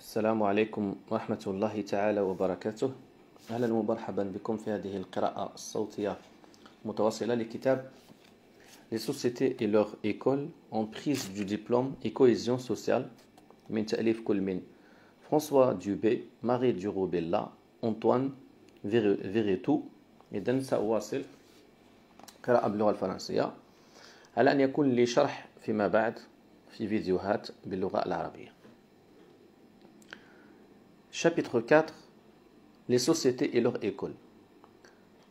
السلام عليكم ورحمة الله تعالى وبركاته. أهلا ومرحبا بكم في هذه القراءة الصوتية متواصلة لكتاب Les sociétés et leur école en prise du diplôme et cohésion sociale من تأليف كل من فرانسوا دوبي، ماري ديروبيلا، أنطوان فيريتو. إذن سأواصل قراءة باللغة الفرنسية على أن يكون لي شرح فيما بعد في فيديوهات باللغة العربية. Chapitre 4. Les sociétés et leur école.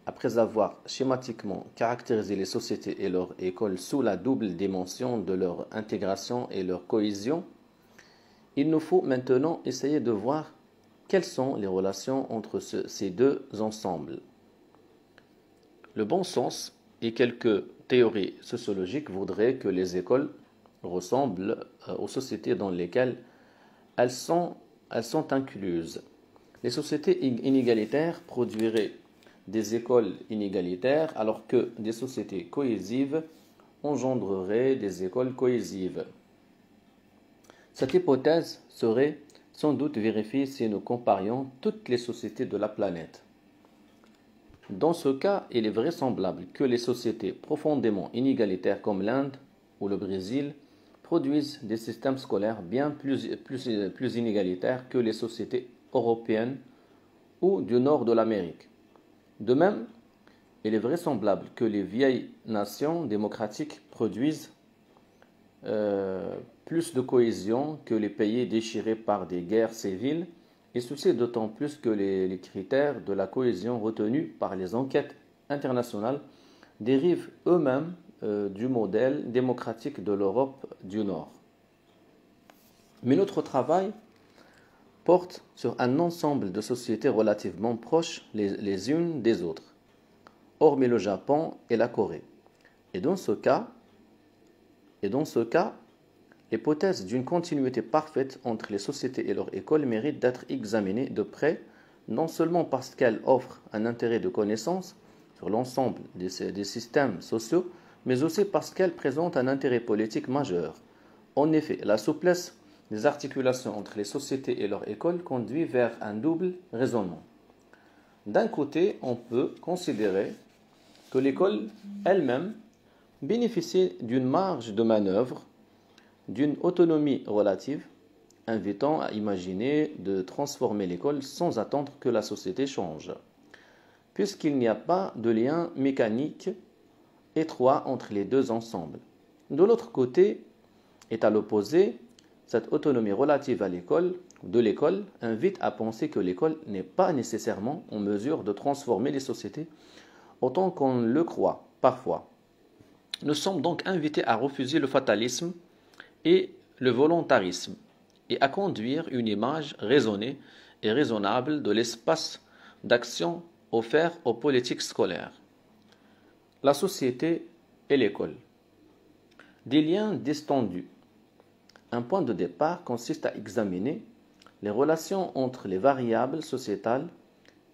Après avoir schématiquement caractérisé les sociétés et leur école sous la double dimension de leur intégration et leur cohésion, il nous faut maintenant essayer de voir quelles sont les relations entre ces deux ensembles. Le bon sens et quelques théories sociologiques voudraient que les écoles ressemblent aux sociétés dans lesquelles elles sont incluses. Les sociétés inégalitaires produiraient des écoles inégalitaires, alors que des sociétés cohésives engendreraient des écoles cohésives. Cette hypothèse serait sans doute vérifiée si nous comparions toutes les sociétés de la planète. Dans ce cas, il est vraisemblable que les sociétés profondément inégalitaires comme l'Inde ou le Brésil produisent des systèmes scolaires bien plus inégalitaires que les sociétés européennes ou du nord de l'Amérique. De même, il est vraisemblable que les vieilles nations démocratiques produisent plus de cohésion que les pays déchirés par des guerres civiles, et ceci d'autant plus que les critères de la cohésion retenus par les enquêtes internationales dérivent eux-mêmes du modèle démocratique de l'Europe du Nord. Mais notre travail porte sur un ensemble de sociétés relativement proches les unes des autres, hormis le Japon et la Corée. Et dans ce cas, l'hypothèse d'une continuité parfaite entre les sociétés et leur école mérite d'être examinée de près, non seulement parce qu'elle offre un intérêt de connaissance sur l'ensemble des systèmes sociaux, mais aussi parce qu'elle présente un intérêt politique majeur. En effet, la souplesse des articulations entre les sociétés et leur école conduit vers un double raisonnement. D'un côté, on peut considérer que l'école elle-même bénéficie d'une marge de manœuvre, d'une autonomie relative, invitant à imaginer de transformer l'école sans attendre que la société change, puisqu'il n'y a pas de lien mécanique étroit entre les deux ensembles. De l'autre côté, et à l'opposé, cette autonomie relative de l'école invite à penser que l'école n'est pas nécessairement en mesure de transformer les sociétés autant qu'on le croit parfois. Nous sommes donc invités à refuser le fatalisme et le volontarisme et à conduire une image raisonnée et raisonnable de l'espace d'action offert aux politiques scolaires. La société et l'école. Des liens distendus. Un point de départ consiste à examiner les relations entre les variables sociétales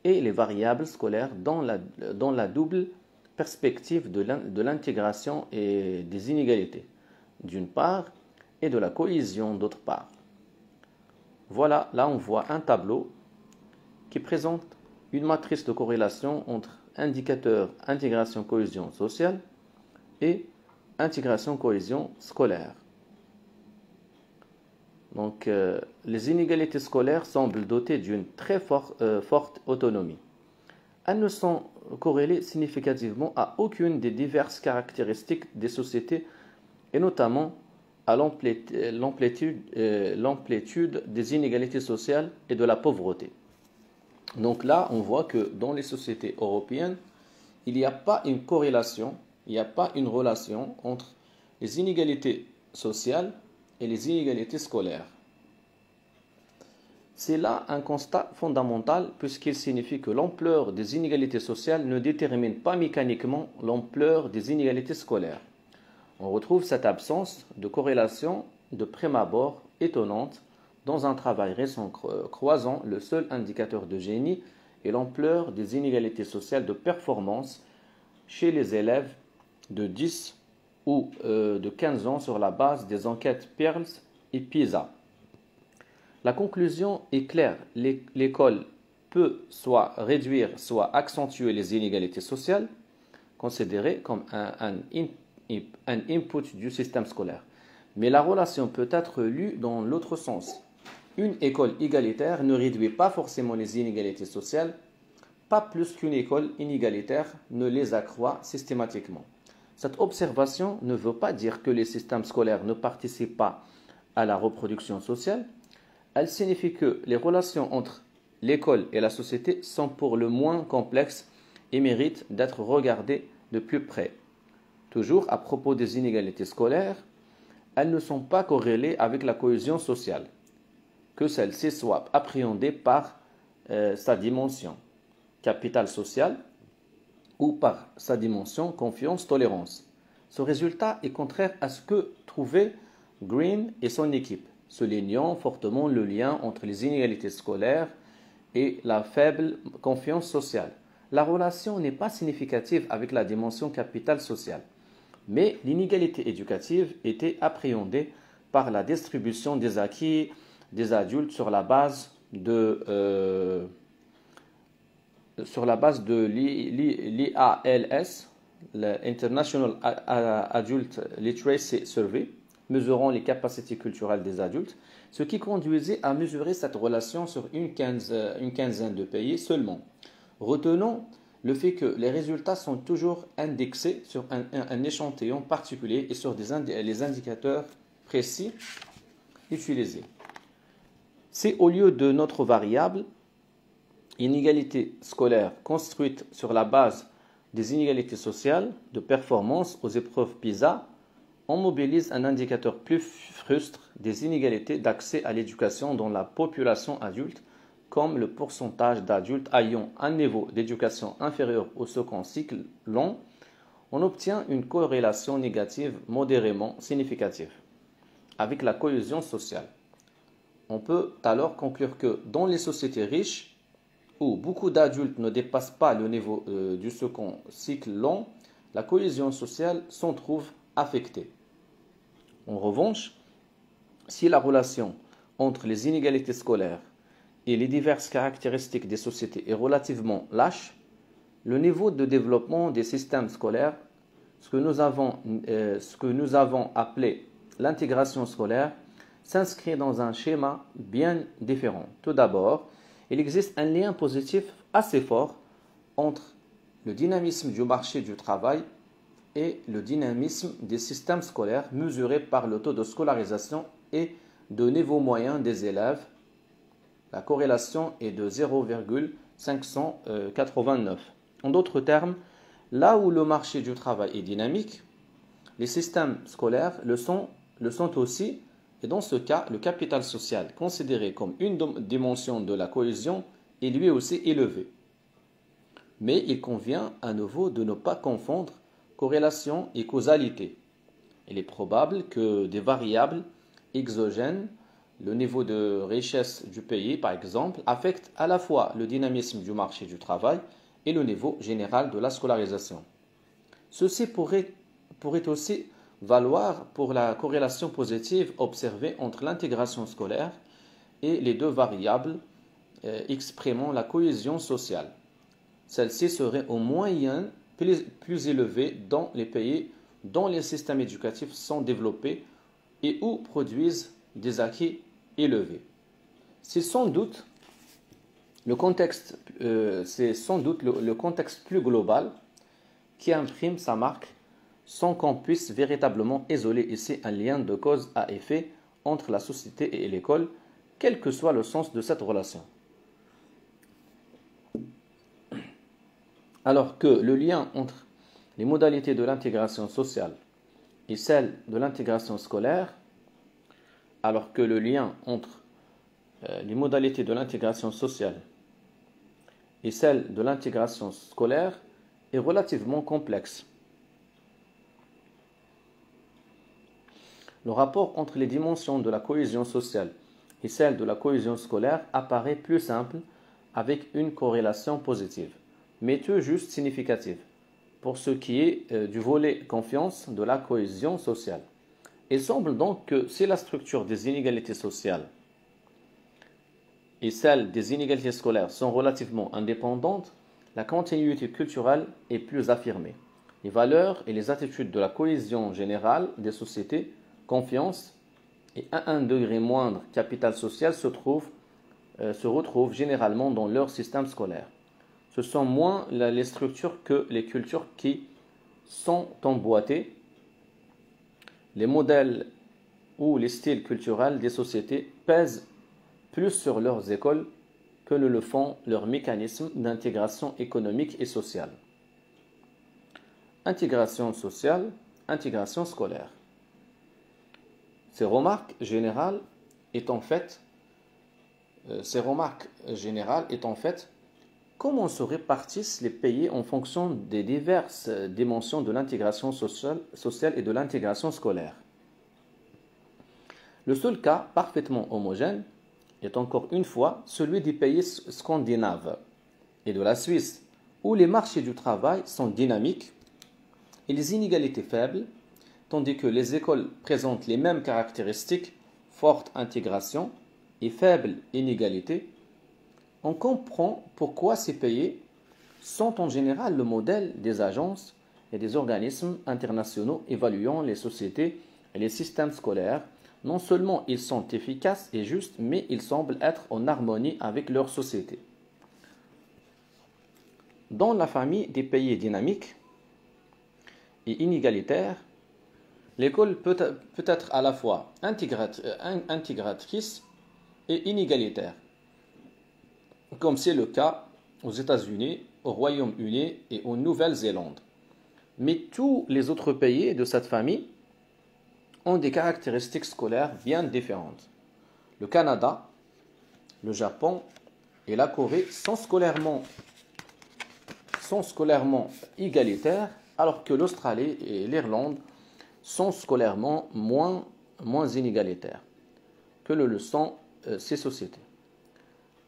et les variables scolaires dans la double perspective de l'intégration et des inégalités, d'une part, et de la cohésion, d'autre part. Voilà, là on voit un tableau qui présente une matrice de corrélation entre indicateur intégration cohésion sociale et intégration cohésion scolaire. Donc les inégalités scolaires semblent dotées d'une très forte autonomie. Elles ne sont corrélées significativement à aucune des diverses caractéristiques des sociétés et notamment à l'amplitude des inégalités sociales et de la pauvreté. Donc là, on voit que dans les sociétés européennes, il n'y a pas une corrélation, il n'y a pas une relation entre les inégalités sociales et les inégalités scolaires. C'est là un constat fondamental puisqu'il signifie que l'ampleur des inégalités sociales ne détermine pas mécaniquement l'ampleur des inégalités scolaires. On retrouve cette absence de corrélation de prime abord étonnante dans un travail récent croisant le seul indicateur de génie et l'ampleur des inégalités sociales de performance chez les élèves de 10 ou de 15 ans sur la base des enquêtes Pearls et PISA. La conclusion est claire. L'école peut soit réduire, soit accentuer les inégalités sociales, considérées comme un input du système scolaire. Mais la relation peut être lue dans l'autre sens. Une école égalitaire ne réduit pas forcément les inégalités sociales, pas plus qu'une école inégalitaire ne les accroît systématiquement. Cette observation ne veut pas dire que les systèmes scolaires ne participent pas à la reproduction sociale. Elle signifie que les relations entre l'école et la société sont pour le moins complexes et méritent d'être regardées de plus près. Toujours à propos des inégalités scolaires, elles ne sont pas corrélées avec la cohésion sociale, que celle-ci soit appréhendée par sa dimension capital social ou par sa dimension confiance-tolérance. Ce résultat est contraire à ce que trouvaient Green et son équipe, soulignant fortement le lien entre les inégalités scolaires et la faible confiance sociale. La relation n'est pas significative avec la dimension capital sociale, mais l'inégalité éducative était appréhendée par la distribution des acquis des adultes sur la base de l'IALS, l'International Adult Literacy Survey, mesurant les capacités culturelles des adultes, ce qui conduisait à mesurer cette relation sur une quinzaine de pays seulement. Retenons le fait que les résultats sont toujours indexés sur un échantillon particulier et sur les indicateurs précis utilisés. C'est au lieu de notre variable inégalité scolaire construite sur la base des inégalités sociales de performance aux épreuves PISA, on mobilise un indicateur plus frustre des inégalités d'accès à l'éducation dans la population adulte, comme le pourcentage d'adultes ayant un niveau d'éducation inférieur au second cycle long. On obtient une corrélation négative modérément significative avec la cohésion sociale. On peut alors conclure que dans les sociétés riches, où beaucoup d'adultes ne dépassent pas le niveau du second cycle long, la cohésion sociale s'en trouve affectée. En revanche, si la relation entre les inégalités scolaires et les diverses caractéristiques des sociétés est relativement lâche, le niveau de développement des systèmes scolaires, ce que nous avons appelé l'intégration scolaire, s'inscrit dans un schéma bien différent. Tout d'abord, il existe un lien positif assez fort entre le dynamisme du marché du travail et le dynamisme des systèmes scolaires mesurés par le taux de scolarisation et de niveau moyen des élèves. La corrélation est de 0,589. En d'autres termes, là où le marché du travail est dynamique, les systèmes scolaires le sont aussi. Et dans ce cas, le capital social, considéré comme une dimension de la cohésion, est lui aussi élevé. Mais il convient à nouveau de ne pas confondre corrélation et causalité. Il est probable que des variables exogènes, le niveau de richesse du pays par exemple, affectent à la fois le dynamisme du marché du travail et le niveau général de la scolarisation. Ceci pourrait aussi valoir pour la corrélation positive observée entre l'intégration scolaire et les deux variables exprimant la cohésion sociale. Celle-ci serait au moyen plus élevée dans les pays dont les systèmes éducatifs sont développés et où produisent des acquis élevés. C'est sans doute le contexte plus global qui imprime sa marque sans qu'on puisse véritablement isoler ici un lien de cause à effet entre la société et l'école, quel que soit le sens de cette relation. Alors que le lien entre les modalités de l'intégration sociale et celles de l'intégration scolaire, alors que le lien entre les modalités de l'intégration sociale et celles de l'intégration scolaire est relativement complexe. Le rapport entre les dimensions de la cohésion sociale et celle de la cohésion scolaire apparaît plus simple avec une corrélation positive, mais tout juste significative, pour ce qui est du volet confiance de la cohésion sociale. Il semble donc que si la structure des inégalités sociales et celles des inégalités scolaires sont relativement indépendantes, la continuité culturelle est plus affirmée. Les valeurs et les attitudes de la cohésion générale des sociétés, confiance et à un degré moindre capital social se retrouvent généralement dans leur système scolaire. Ce sont moins les structures que les cultures qui sont emboîtées. Les modèles ou les styles culturels des sociétés pèsent plus sur leurs écoles que ne le font leurs mécanismes d'intégration économique et sociale. Intégration sociale, intégration scolaire. Ces remarques générales étant faites, comment se répartissent les pays en fonction des diverses dimensions de l'intégration sociale et de l'intégration scolaire. Le seul cas parfaitement homogène est encore une fois celui des pays scandinaves et de la Suisse, où les marchés du travail sont dynamiques et les inégalités faibles, tandis que les écoles présentent les mêmes caractéristiques, forte intégration et faible inégalité. On comprend pourquoi ces pays sont en général le modèle des agences et des organismes internationaux évaluant les sociétés et les systèmes scolaires. Non seulement ils sont efficaces et justes, mais ils semblent être en harmonie avec leur société. Dans la famille des pays dynamiques et inégalitaires, l'école peut être à la fois intégratrice et inégalitaire, comme c'est le cas aux États-Unis, au Royaume-Uni et en Nouvelle-Zélande. Mais tous les autres pays de cette famille ont des caractéristiques scolaires bien différentes. Le Canada, le Japon et la Corée sont scolairement égalitaires, alors que l'Australie et l'Irlande sont scolairement moins inégalitaires que le sont ces sociétés.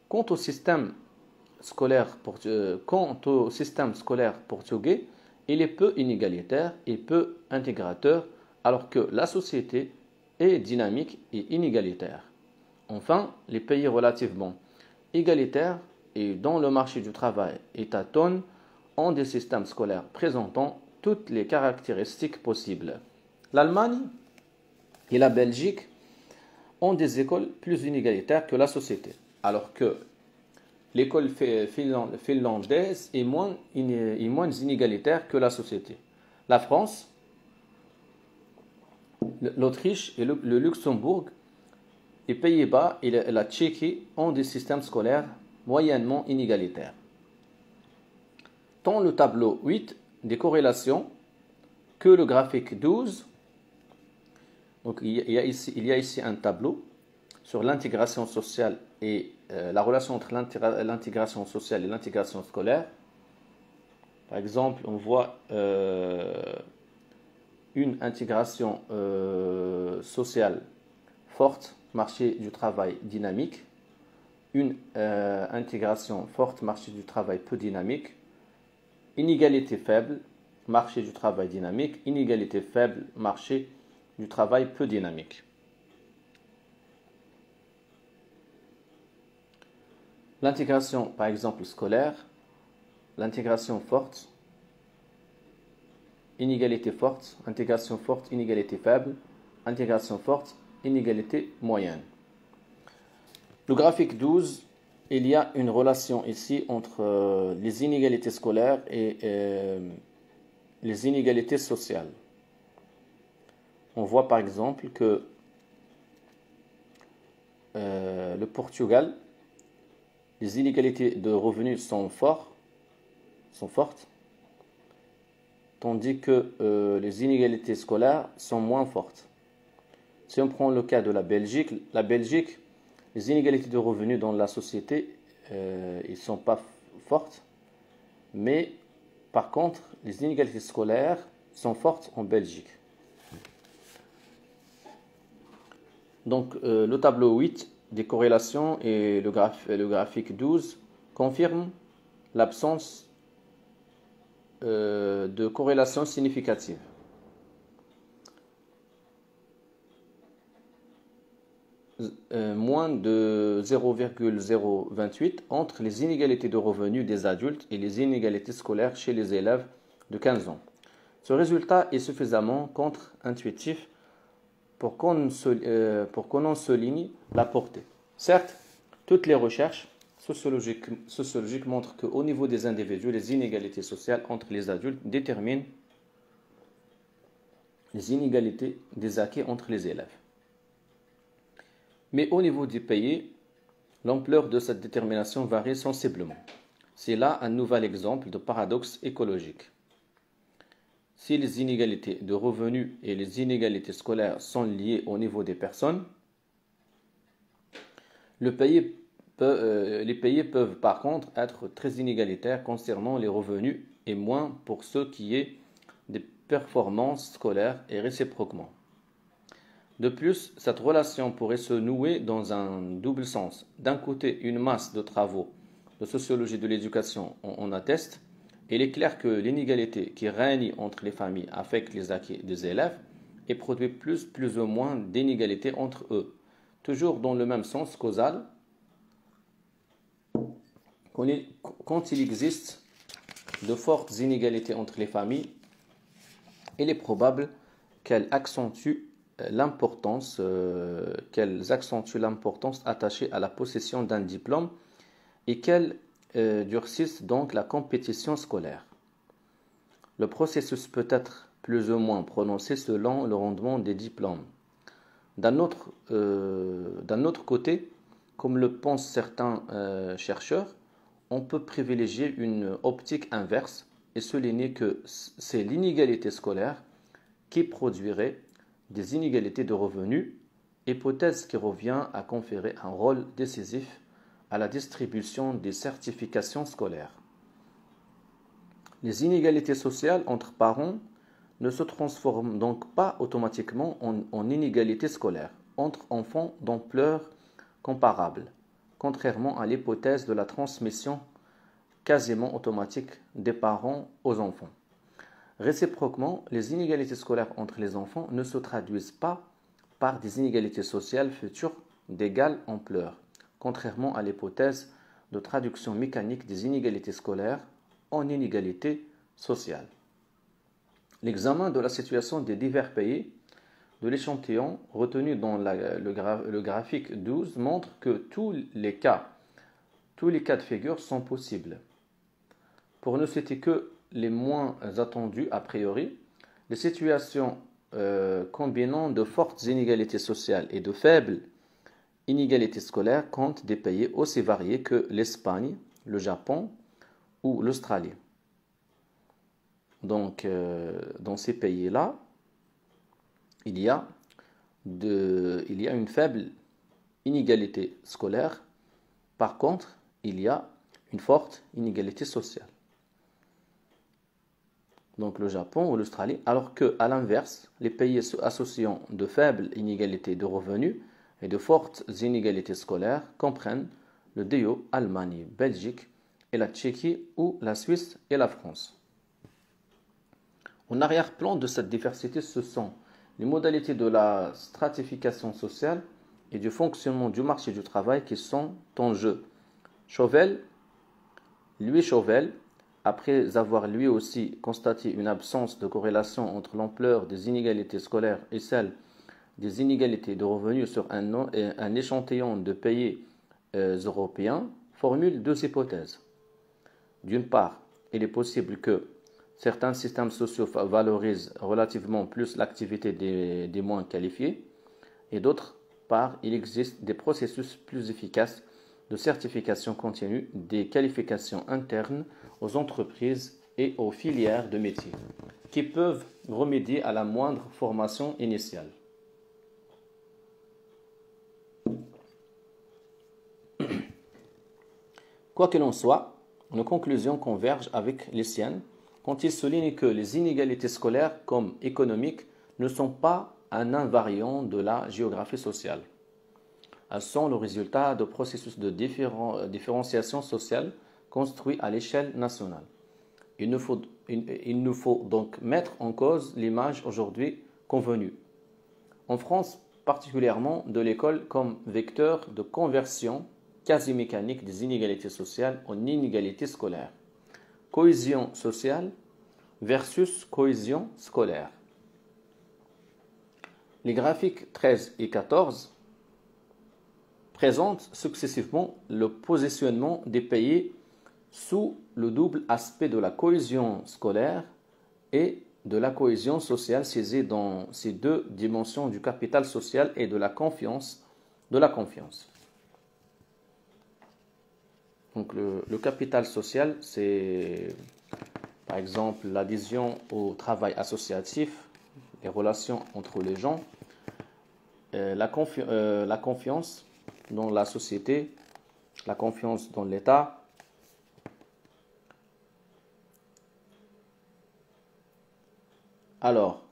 Quant au système scolaire portugais, il est peu inégalitaire et peu intégrateur, alors que la société est dynamique et inégalitaire. Enfin, les pays relativement égalitaires et dont le marché du travail est à tonnes ont des systèmes scolaires présentant toutes les caractéristiques possibles. L'Allemagne et la Belgique ont des écoles plus inégalitaires que la société, alors que l'école finlandaise est moins inégalitaire que la société. La France, l'Autriche et le Luxembourg, les Pays-Bas et la Tchéquie ont des systèmes scolaires moyennement inégalitaires. Tant le tableau 8 des corrélations que le graphique 12, donc il y a ici un tableau sur l'intégration sociale et la relation entre l'intégration sociale et l'intégration scolaire. Par exemple, on voit une intégration sociale forte, marché du travail dynamique, une intégration forte, marché du travail peu dynamique, inégalité faible, marché du travail dynamique, inégalité faible, marché du travail peu dynamique. L'intégration, par exemple, scolaire, l'intégration forte, inégalité forte, intégration forte, inégalité faible, intégration forte, inégalité moyenne. Le graphique 12, il y a une relation ici entre les inégalités scolaires et les inégalités sociales. On voit par exemple que le Portugal, les inégalités de revenus sont fortes, tandis que les inégalités scolaires sont moins fortes. Si on prend le cas de la Belgique, les inégalités de revenus dans la société, ils ne sont pas fortes, mais par contre, les inégalités scolaires sont fortes en Belgique. Donc, le tableau 8 des corrélations et le graphique 12 confirment l'absence de corrélation significative. moins de 0,028 entre les inégalités de revenus des adultes et les inégalités scolaires chez les élèves de 15 ans. Ce résultat est suffisamment contre-intuitif pour qu'on en souligne la portée. Certes, toutes les recherches sociologiques montrent qu'au niveau des individus, les inégalités sociales entre les adultes déterminent les inégalités des acquis entre les élèves. Mais au niveau du pays, l'ampleur de cette détermination varie sensiblement. C'est là un nouvel exemple de paradoxe écologique. Si les inégalités de revenus et les inégalités scolaires sont liées au niveau des personnes, les pays peuvent par contre être très inégalitaires concernant les revenus et moins pour ce qui est des performances scolaires et réciproquement. De plus, cette relation pourrait se nouer dans un double sens. D'un côté, une masse de travaux de sociologie de l'éducation en atteste. Il est clair que l'inégalité qui règne entre les familles affecte les acquis des élèves et produit plus ou moins d'inégalités entre eux. Toujours dans le même sens causal, quand il existe de fortes inégalités entre les familles, il est probable qu'elles accentuent l'importance attachée à la possession d'un diplôme et qu'elles durcissent donc la compétition scolaire. Le processus peut être plus ou moins prononcé selon le rendement des diplômes. D'un autre côté, comme le pensent certains chercheurs, on peut privilégier une optique inverse et souligner que c'est l'inégalité scolaire qui produirait des inégalités de revenus, hypothèse qui revient à conférer un rôle décisif à la distribution des certifications scolaires. Les inégalités sociales entre parents ne se transforment donc pas automatiquement en inégalités scolaires entre enfants d'ampleur comparable, contrairement à l'hypothèse de la transmission quasiment automatique des parents aux enfants. Réciproquement, les inégalités scolaires entre les enfants ne se traduisent pas par des inégalités sociales futures d'égale ampleur, contrairement à l'hypothèse de traduction mécanique des inégalités scolaires en inégalités sociales. L'examen de la situation des divers pays de l'échantillon retenu dans le graphique 12 montre que tous les cas de figure sont possibles. Pour ne citer que les moins attendus a priori, les situations combinant de fortes inégalités sociales et de faibles inégalités scolaires comptent des pays aussi variés que l'Espagne, le Japon ou l'Australie. Donc, dans ces pays-là, il y a une faible inégalité scolaire. Par contre, il y a une forte inégalité sociale. Donc le Japon ou l'Australie, alors qu'à l'inverse, les pays associant de faibles inégalités de revenus et de fortes inégalités scolaires comprennent le duo Allemagne, Belgique et la Tchéquie ou la Suisse et la France. En arrière-plan de cette diversité, ce sont les modalités de la stratification sociale et du fonctionnement du marché du travail qui sont en jeu. Chauvel, après avoir lui aussi constaté une absence de corrélation entre l'ampleur des inégalités scolaires et celle des inégalités de revenus sur un échantillon de pays européens, formule deux hypothèses. D'une part, il est possible que certains systèmes sociaux valorisent relativement plus l'activité des moins qualifiés, et d'autre part, il existe des processus plus efficaces de certification continue des qualifications internes aux entreprises et aux filières de métiers, qui peuvent remédier à la moindre formation initiale. Quoi qu'il en soit, nos conclusions convergent avec les siennes quand il souligne que les inégalités scolaires comme économiques ne sont pas un invariant de la géographie sociale. Elles sont le résultat de processus de différenciation sociale construits à l'échelle nationale. Il nous faut donc mettre en cause l'image aujourd'hui convenue. En France, particulièrement de l'école comme vecteur de conversion quasi mécanique des inégalités sociales en inégalités scolaires. Cohésion sociale versus cohésion scolaire. Les graphiques 13 et 14 présentent successivement le positionnement des pays sous le double aspect de la cohésion scolaire et de la cohésion sociale saisie dans ces deux dimensions du capital social et de la confiance. Donc le capital social, c'est par exemple l'adhésion au travail associatif, les relations entre les gens, la confiance dans la société, la confiance dans l'État. Alors,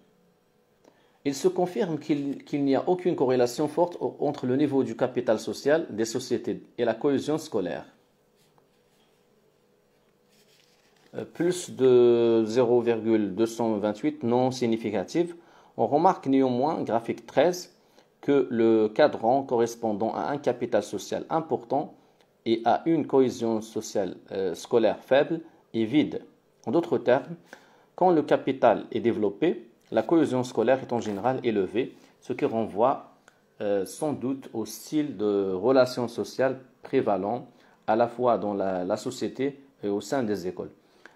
il se confirme qu'il n'y a aucune corrélation forte entre le niveau du capital social des sociétés et la cohésion scolaire. Plus de 0,228 non significative. On remarque néanmoins, graphique 13, que le cadran correspondant à un capital social important et à une cohésion sociale scolaire faible est vide. En d'autres termes, quand le capital est développé, la cohésion scolaire est en général élevée, ce qui renvoie sans doute au style de relations sociales prévalant à la fois dans la société et au sein des écoles.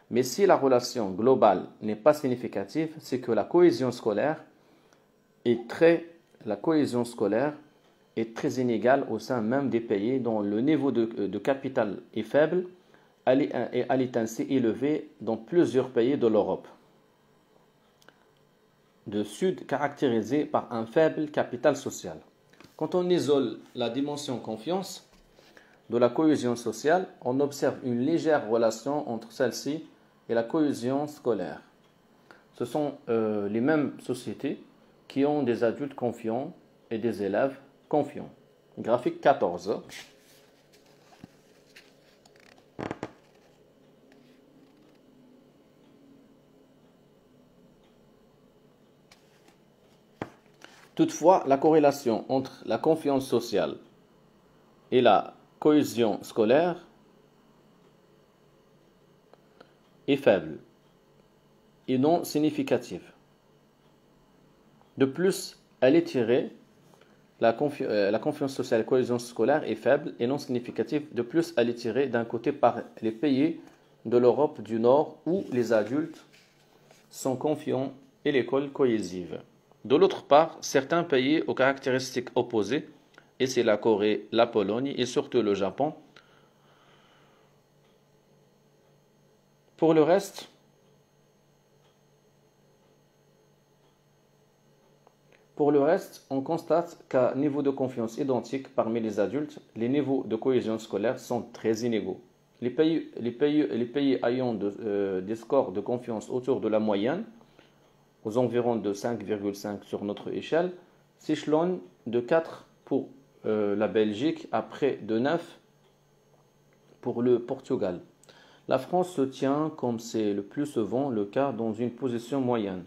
Mais si la relation globale n'est pas significative, c'est que la cohésion scolaire est très inégale au sein même des pays dont le niveau de capital est faible et elle est ainsi élevée dans plusieurs pays de l'Europe du Sud caractérisés par un faible capital social. Quand on isole la dimension confiance de la cohésion sociale, on observe une légère relation entre celle-ci et la cohésion scolaire. Ce sont les mêmes sociétés qui ont des adultes confiants et des élèves confiants. Graphique 14. Toutefois, la corrélation entre la confiance sociale et la cohésion scolaire est faible et non significative. De plus, elle est tirée, la confiance sociale et la cohésion scolaire est faible et non significative. De plus, elle est tirée d'un côté par les pays de l'Europe du Nord où les adultes sont confiants et l'école cohésive. De l'autre part, certains pays aux caractéristiques opposées, et c'est la Corée, la Pologne et surtout le Japon. Pour le reste, on constate qu'à niveau de confiance identique parmi les adultes, les niveaux de cohésion scolaire sont très inégaux. Les pays ayant des scores de confiance autour de la moyenne, aux environs de 5,5 sur notre échelle, s'échelonnent de 4 pour la Belgique à près de 9 pour le Portugal. La France se tient, comme c'est le plus souvent le cas, dans une position moyenne.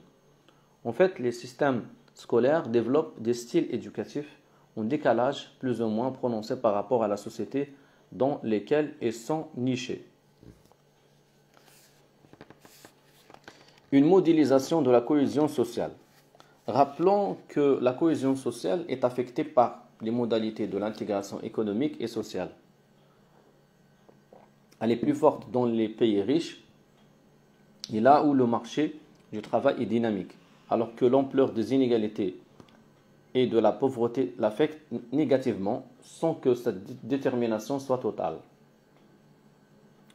En fait, les systèmes scolaires développent des styles éducatifs en décalage plus ou moins prononcé par rapport à la société dans lesquelles ils sont nichés. Une modélisation de la cohésion sociale. Rappelons que la cohésion sociale est affectée par les modalités de l'intégration économique et sociale. Elle est plus forte dans les pays riches et là où le marché du travail est dynamique, alors que l'ampleur des inégalités et de la pauvreté l'affecte négativement sans que cette détermination soit totale.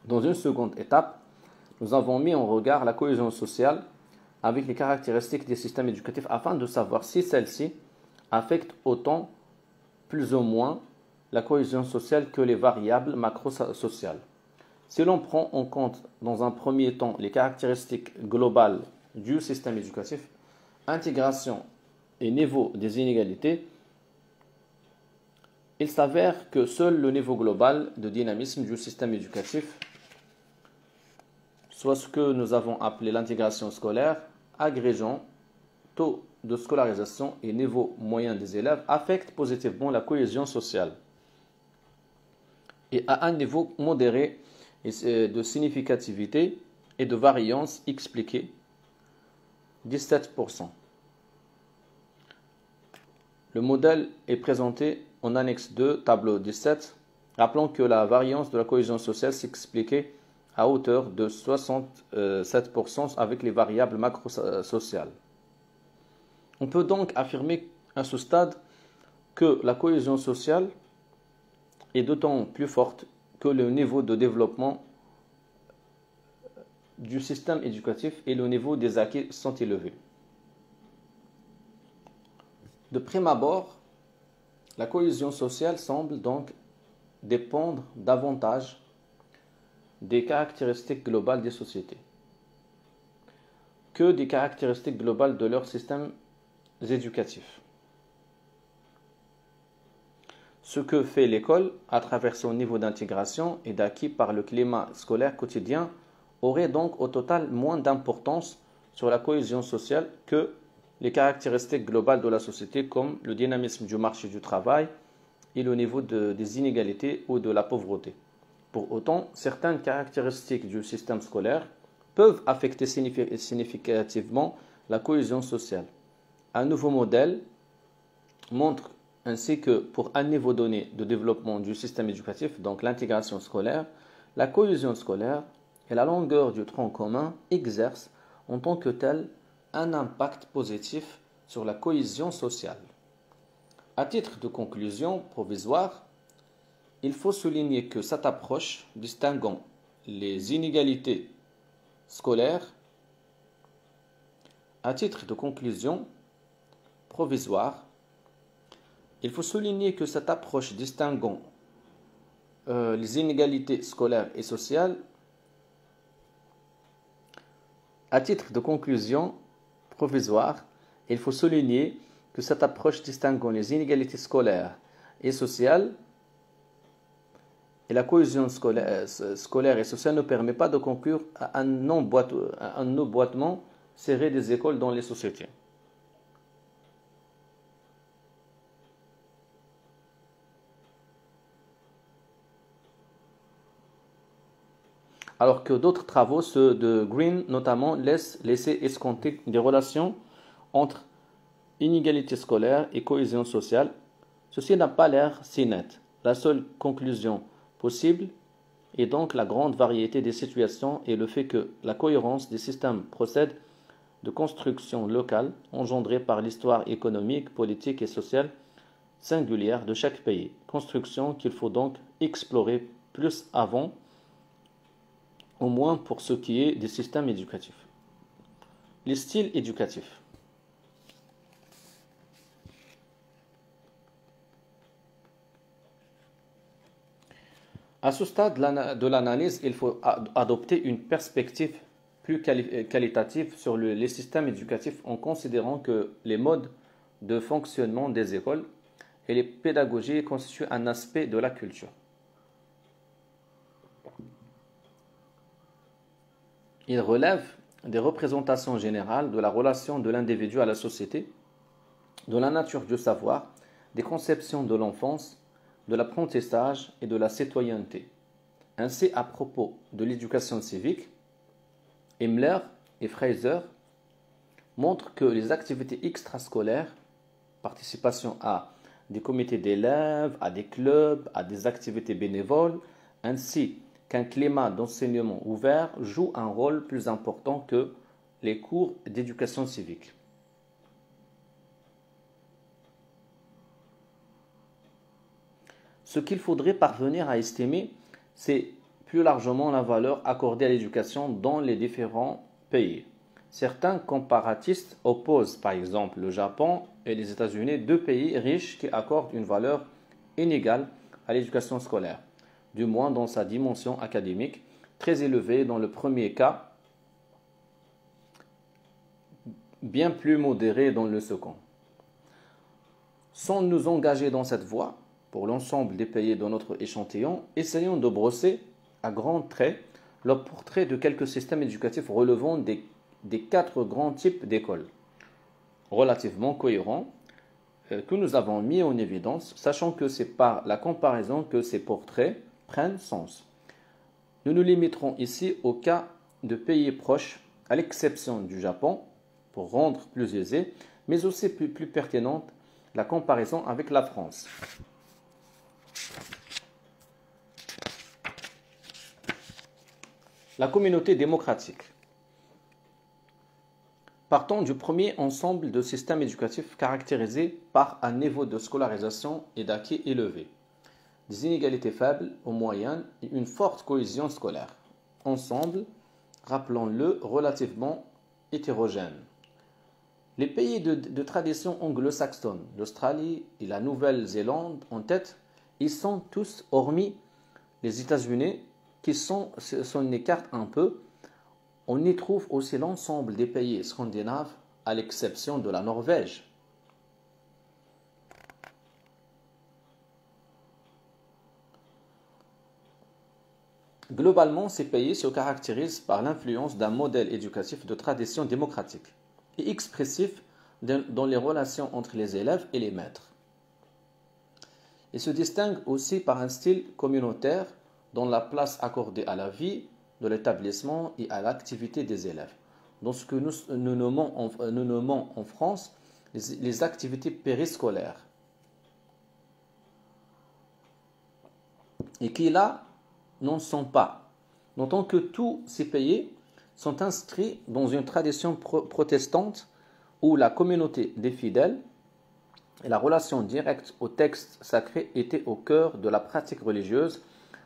Dans une seconde étape, nous avons mis en regard la cohésion sociale avec les caractéristiques des systèmes éducatifs afin de savoir si celle-ci affecte autant, plus ou moins, la cohésion sociale que les variables macro-sociales. Si l'on prend en compte dans un premier temps les caractéristiques globales du système éducatif, intégration et niveau des inégalités, il s'avère que seul le niveau global de dynamisme du système éducatif, soit ce que nous avons appelé l'intégration scolaire, agrégeant taux de scolarisation et niveau moyen des élèves affectent positivement la cohésion sociale et à un niveau modéré de significativité et de variance expliquée 17%. Le modèle est présenté en annexe 2, tableau 17. Rappelons que la variance de la cohésion sociale s'expliquait à hauteur de 67% avec les variables macro-sociales. On peut donc affirmer à ce stade que la cohésion sociale est d'autant plus forte que le niveau de développement du système éducatif et le niveau des acquis sont élevés. De prime abord, la cohésion sociale semble donc dépendre davantage des caractéristiques globales des sociétés que des caractéristiques globales de leurs systèmes éducatifs. Ce que fait l'école à travers son niveau d'intégration et d'acquis par le climat scolaire quotidien aurait donc au total moins d'importance sur la cohésion sociale que les caractéristiques globales de la société comme le dynamisme du marché du travail et le niveau des inégalités ou de la pauvreté. Pour autant, certaines caractéristiques du système scolaire peuvent affecter significativement la cohésion sociale. Un nouveau modèle montre ainsi que pour un niveau donné de développement du système éducatif, donc l'intégration scolaire, la cohésion scolaire et la longueur du tronc commun exercent en tant que tel un impact positif sur la cohésion sociale. À titre de conclusion provisoire, il faut souligner que cette approche distinguant les inégalités scolaires, à titre de conclusion provisoire, il faut souligner que cette approche distinguant les inégalités scolaires et sociales, à titre de conclusion provisoire, il faut souligner que cette approche distinguant les inégalités scolaires et sociales et la cohésion scolaire et sociale ne permet pas de conclure à un emboîtement serré des écoles dans les sociétés. Alors que d'autres travaux, ceux de Green notamment, laissaient escompter des relations entre inégalité scolaire et cohésion sociale. Ceci n'a pas l'air si net. La seule conclusion possible est donc la grande variété des situations et le fait que la cohérence des systèmes procède de constructions locales engendrées par l'histoire économique, politique et sociale singulière de chaque pays. Construction qu'il faut donc explorer plus avant, au moins pour ce qui est des systèmes éducatifs. Les styles éducatifs. À ce stade de l'analyse, il faut adopter une perspective plus qualitative sur les systèmes éducatifs en considérant que les modes de fonctionnement des écoles et les pédagogies constituent un aspect de la culture. Il relève des représentations générales de la relation de l'individu à la société, de la nature du savoir, des conceptions de l'enfance, de l'apprentissage et de la citoyenneté. Ainsi, à propos de l'éducation civique, Himmler et Fraser montrent que les activités extrascolaires, participation à des comités d'élèves, à des clubs, à des activités bénévoles, ainsi qu'un climat d'enseignement ouvert joue un rôle plus important que les cours d'éducation civique. Ce qu'il faudrait parvenir à estimer, c'est plus largement la valeur accordée à l'éducation dans les différents pays. Certains comparatistes opposent par exemple le Japon et les États-Unis, deux pays riches qui accordent une valeur inégale à l'éducation scolaire, du moins dans sa dimension académique, très élevée dans le premier cas, bien plus modérée dans le second. Sans nous engager dans cette voie, pour l'ensemble des pays de notre échantillon, essayons de brosser à grands traits le portrait de quelques systèmes éducatifs relevant des quatre grands types d'écoles. relativement cohérent que nous avons mis en évidence, sachant que c'est par la comparaison que ces portraits prennent sens. Nous nous limiterons ici au cas de pays proches, à l'exception du Japon, pour rendre plus aisé, mais aussi plus pertinente la comparaison avec la France. La communauté démocratique. Partons du premier ensemble de systèmes éducatifs caractérisés par un niveau de scolarisation et d'acquis élevé, des inégalités faibles ou moyennes et une forte cohésion scolaire. Ensemble, rappelons-le, relativement hétérogène. Les pays de tradition anglo-saxonne, l'Australie et la Nouvelle-Zélande en tête, ils sont tous, hormis les États-Unis, qui s'en écartent un peu. On y trouve aussi l'ensemble des pays scandinaves, à l'exception de la Norvège. Globalement, ces pays se caractérisent par l'influence d'un modèle éducatif de tradition démocratique et expressif dans les relations entre les élèves et les maîtres. Ils se distinguent aussi par un style communautaire dans la place accordée à la vie de l'établissement et à l'activité des élèves. Dans ce que nous nommons en France les activités périscolaires. Et qui là n'en sont pas. Notons que tous ces pays sont inscrits dans une tradition protestante où la communauté des fidèles et la relation directe au texte sacré étaient au cœur de la pratique religieuse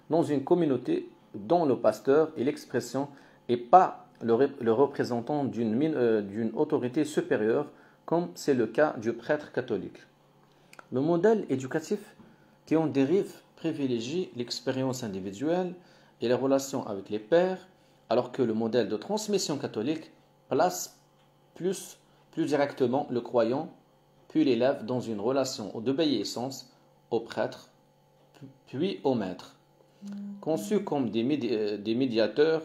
dans une communauté dont le pasteur est l'expression et pas le représentant d'une autorité supérieure comme c'est le cas du prêtre catholique. Le modèle éducatif qui en dérive privilégie l'expérience individuelle et les relations avec les pairs, alors que le modèle de transmission catholique place plus directement le croyant puis l'élève dans une relation d'obéissance au prêtre puis au maître, conçus comme des médiateurs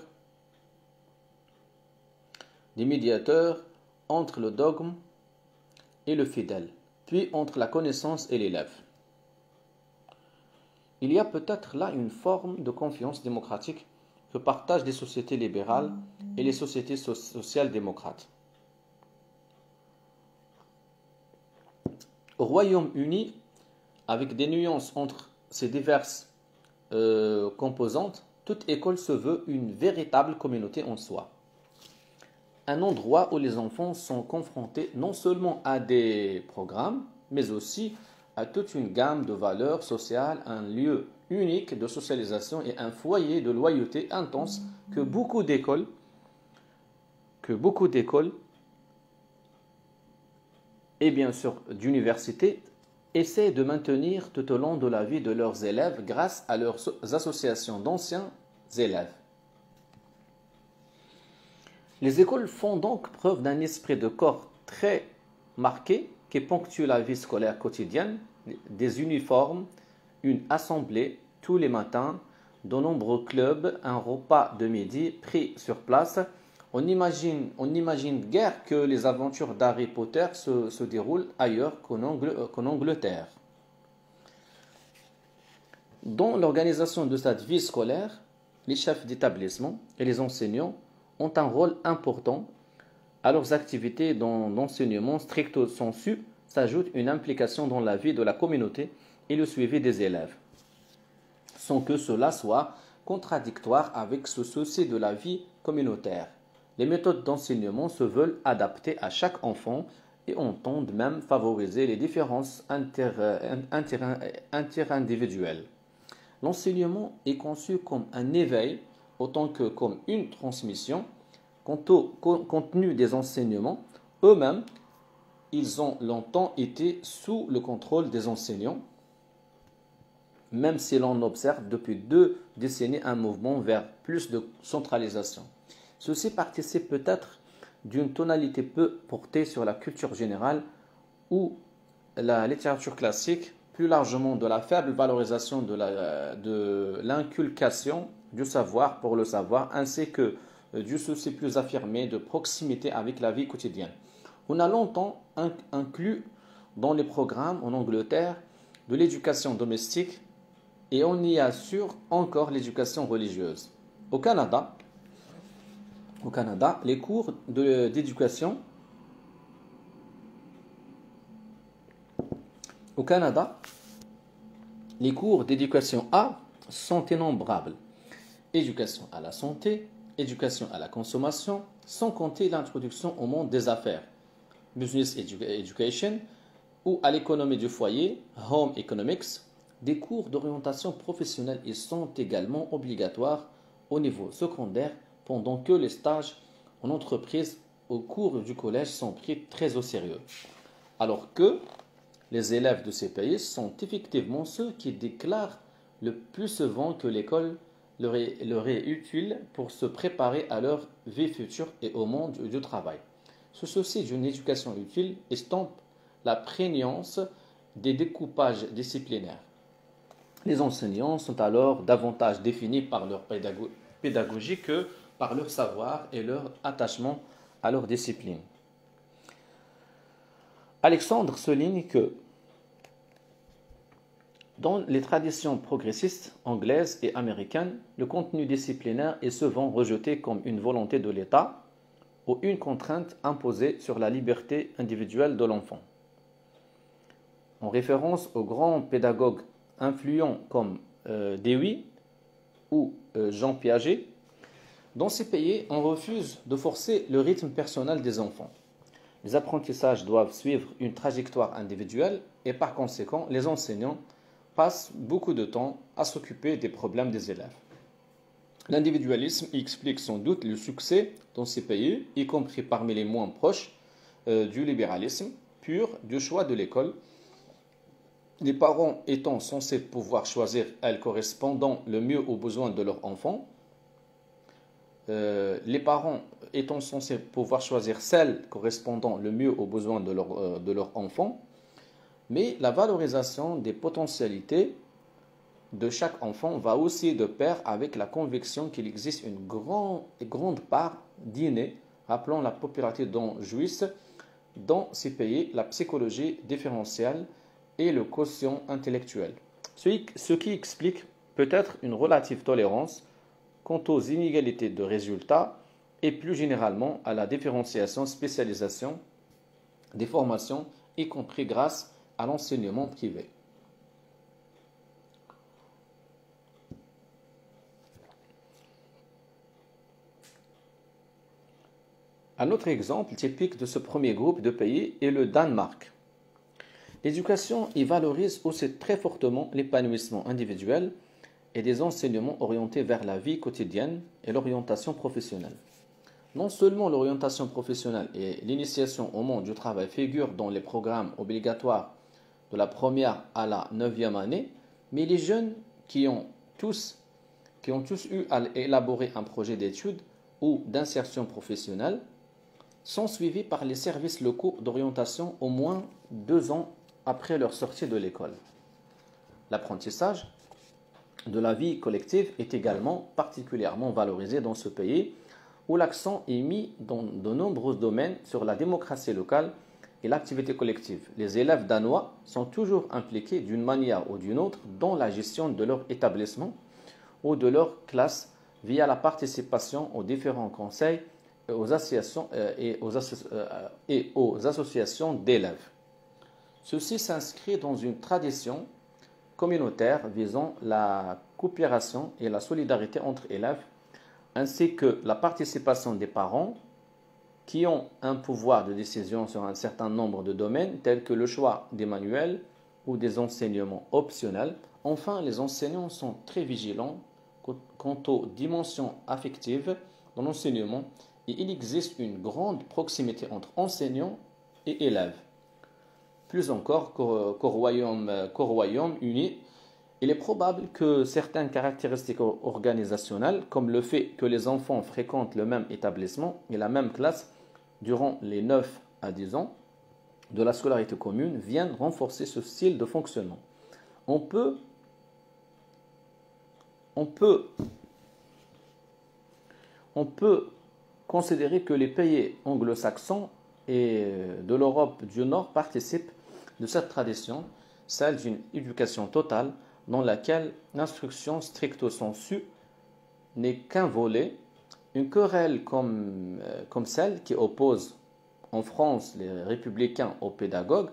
entre le dogme et le fidèle, puis entre la connaissance et l'élève. Il y a peut-être là une forme de confiance démocratique que partagent les sociétés libérales et les sociétés social-démocrates. Au Royaume-Uni, avec des nuances entre ces diverses composantes, toute école se veut une véritable communauté en soi. Un endroit où les enfants sont confrontés non seulement à des programmes, mais aussi à toute une gamme de valeurs sociales, un lieu unique de socialisation et un foyer de loyauté intense que beaucoup d'écoles et bien sûr d'universités essaient de maintenir tout au long de la vie de leurs élèves grâce à leurs associations d'anciens élèves. Les écoles font donc preuve d'un esprit de corps très marqué qui ponctue la vie scolaire quotidienne, des uniformes, une assemblée tous les matins, de nombreux clubs, un repas de midi pris sur place. On n'imagine guère que les aventures d'Harry Potter se déroulent ailleurs qu'en Angleterre. Dans l'organisation de cette vie scolaire, les chefs d'établissement et les enseignants ont un rôle important. À leurs activités d'enseignement stricto sensu s'ajoute une implication dans la vie de la communauté et le suivi des élèves, sans que cela soit contradictoire avec ce souci de la vie communautaire. Les méthodes d'enseignement se veulent adaptées à chaque enfant et entendent même favoriser les différences interindividuelles. L'enseignement est conçu comme un éveil autant que comme une transmission. Quant au contenu des enseignements, eux-mêmes, ils ont longtemps été sous le contrôle des enseignants, même si l'on observe depuis 2 décennies un mouvement vers plus de centralisation. Ceci participe peut-être d'une tonalité peu portée sur la culture générale ou la littérature classique, plus largement de la faible valorisation de l'inculcation du savoir pour le savoir, ainsi que du souci plus affirmé de proximité avec la vie quotidienne. On a longtemps inclus dans les programmes en Angleterre de l'éducation domestique et on y assure encore l'éducation religieuse. Au Canada, les cours d'éducation A sont innombrables. Éducation à la santé, éducation à la consommation, sans compter l'introduction au monde des affaires, business education, ou à l'économie du foyer, home economics. Des cours d'orientation professionnelle y sont également obligatoires au niveau secondaire, pendant que les stages en entreprise au cours du collège sont pris très au sérieux. Alors que les élèves de ces pays sont effectivement ceux qui déclarent le plus souvent que l'école leur est utile pour se préparer à leur vie future et au monde du travail. Ce souci d'une éducation utile estompe la prégnance des découpages disciplinaires. Les enseignants sont alors davantage définis par leur pédagogie que par leur savoir et leur attachement à leur discipline. Alexandre souligne que dans les traditions progressistes anglaises et américaines, le contenu disciplinaire est souvent rejeté comme une volonté de l'État ou une contrainte imposée sur la liberté individuelle de l'enfant. En référence aux grands pédagogues influents comme Dewey ou Jean Piaget, dans ces pays, on refuse de forcer le rythme personnel des enfants. Les apprentissages doivent suivre une trajectoire individuelle et par conséquent, les enseignants passent beaucoup de temps à s'occuper des problèmes des élèves. L'individualisme explique sans doute le succès dans ces pays, y compris parmi les moins proches du libéralisme pur du choix de l'école. Les parents étant censés pouvoir choisir elles correspondant le mieux aux besoins de leur enfant, les parents étant censés pouvoir choisir celles correspondant le mieux aux besoins de leur enfant, mais la valorisation des potentialités de chaque enfant va aussi de pair avec la conviction qu'il existe une grande part d'inné, rappelant la popularité dont jouissent dans ces pays la psychologie différentielle et le quotient intellectuel. Ce qui explique peut-être une relative tolérance quant aux inégalités de résultats et plus généralement à la différenciation, spécialisation des formations, y compris grâce à l'enseignement privé. Un autre exemple typique de ce premier groupe de pays est le Danemark. L'éducation y valorise aussi très fortement l'épanouissement individuel et des enseignements orientés vers la vie quotidienne et l'orientation professionnelle. Non seulement l'orientation professionnelle et l'initiation au monde du travail figurent dans les programmes obligatoires de la première à la 9e année, mais les jeunes qui ont tous eu à élaborer un projet d'études ou d'insertion professionnelle sont suivis par les services locaux d'orientation au moins 2 ans après leur sortie de l'école. L'apprentissage de la vie collective est également particulièrement valorisé dans ce pays où l'accent est mis dans de nombreux domaines sur la démocratie locale et l'activité collective. Les élèves danois sont toujours impliqués d'une manière ou d'une autre dans la gestion de leur établissement ou de leur classe via la participation aux différents conseils et aux associations d'élèves. Ceci s'inscrit dans une tradition communautaire visant la coopération et la solidarité entre élèves, ainsi que la participation des parents qui ont un pouvoir de décision sur un certain nombre de domaines tels que le choix des manuels ou des enseignements optionnels. Enfin, les enseignants sont très vigilants quant aux dimensions affectives dans l'enseignement et il existe une grande proximité entre enseignants et élèves. Plus encore qu'au Royaume-Uni, il est probable que certaines caractéristiques organisationnelles, comme le fait que les enfants fréquentent le même établissement et la même classe durant les 9 à 10 ans de la scolarité commune, viennent renforcer ce style de fonctionnement. On peut considérer que les pays anglo-saxons et de l'Europe du Nord participent de cette tradition, celle d'une éducation totale dans laquelle l'instruction stricto sensu n'est qu'un volet. Une querelle comme celle qui oppose en France les républicains aux pédagogues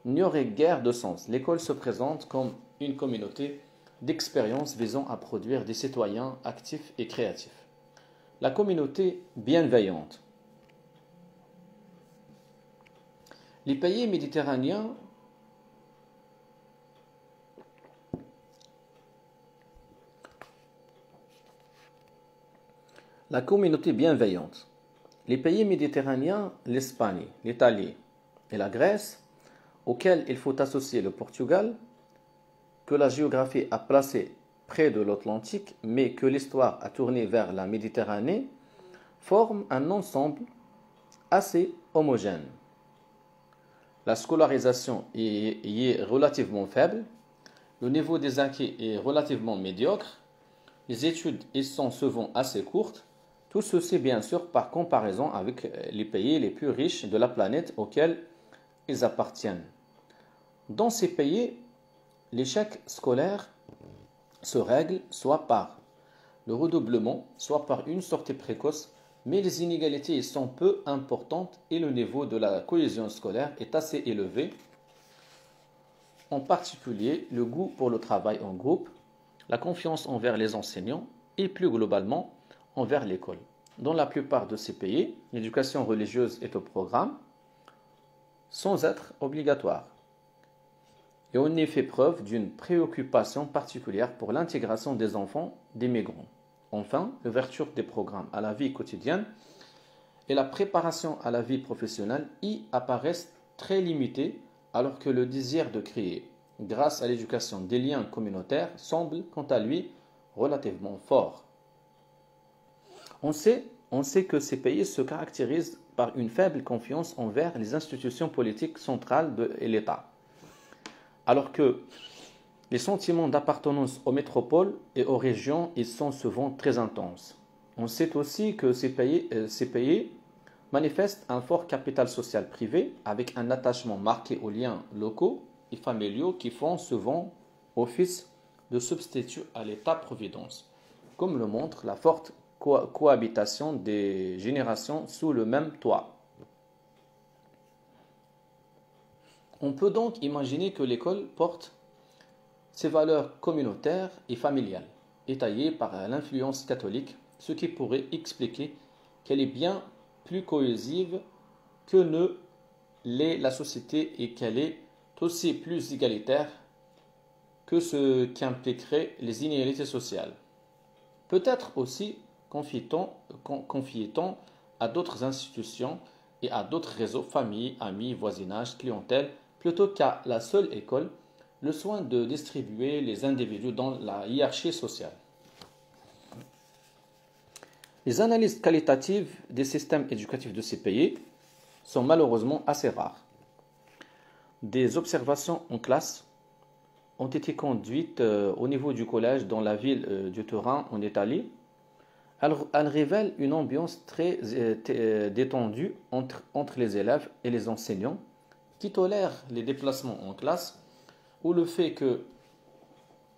n'y aurait guère de sens. L'école se présente comme une communauté d'expériences visant à produire des citoyens actifs et créatifs. La communauté bienveillante. Les pays méditerranéens La communauté bienveillante. Les pays méditerranéens, l'Espagne, l'Italie et la Grèce, auxquels il faut associer le Portugal, que la géographie a placé près de l'Atlantique, mais que l'histoire a tourné vers la Méditerranée, forment un ensemble assez homogène. La scolarisation y est relativement faible, le niveau des acquis est relativement médiocre, les études y sont souvent assez courtes, tout ceci bien sûr par comparaison avec les pays les plus riches de la planète auxquels ils appartiennent. Dans ces pays, l'échec scolaire se règle soit par le redoublement, soit par une sortie précoce, mais les inégalités y sont peu importantes et le niveau de la cohésion scolaire est assez élevé, en particulier le goût pour le travail en groupe, la confiance envers les enseignants et plus globalement envers l'école. Dans la plupart de ces pays, l'éducation religieuse est au programme sans être obligatoire. Et on y fait preuve d'une préoccupation particulière pour l'intégration des enfants des migrants. Enfin, l'ouverture des programmes à la vie quotidienne et la préparation à la vie professionnelle y apparaissent très limitées, alors que le désir de créer, grâce à l'éducation des liens communautaires, semble quant à lui relativement fort. On sait que ces pays se caractérisent par une faible confiance envers les institutions politiques centrales et l'État, alors que les sentiments d'appartenance aux métropoles et aux régions y sont souvent très intenses. On sait aussi que ces pays manifestent un fort capital social privé avec un attachement marqué aux liens locaux et familiaux qui font souvent office de substitut à l'État-providence, comme le montre la forte cohabitation des générations sous le même toit. On peut donc imaginer que l'école porte ses valeurs communautaires et familiales, étayées par l'influence catholique, ce qui pourrait expliquer qu'elle est bien plus cohésive que ne l'est la société et qu'elle est aussi plus égalitaire que ce qu'impliqueraient les inégalités sociales. Peut-être aussi confie-t-on à d'autres institutions et à d'autres réseaux, familles, amis, voisinage, clientèle, plutôt qu'à la seule école, le soin de distribuer les individus dans la hiérarchie sociale. Les analyses qualitatives des systèmes éducatifs de ces pays sont malheureusement assez rares. Des observations en classe ont été conduites au niveau du collège dans la ville de Turin en Italie. Elles révèlent une ambiance très détendue entre les élèves et les enseignants qui tolèrent les déplacements en classe ou le fait que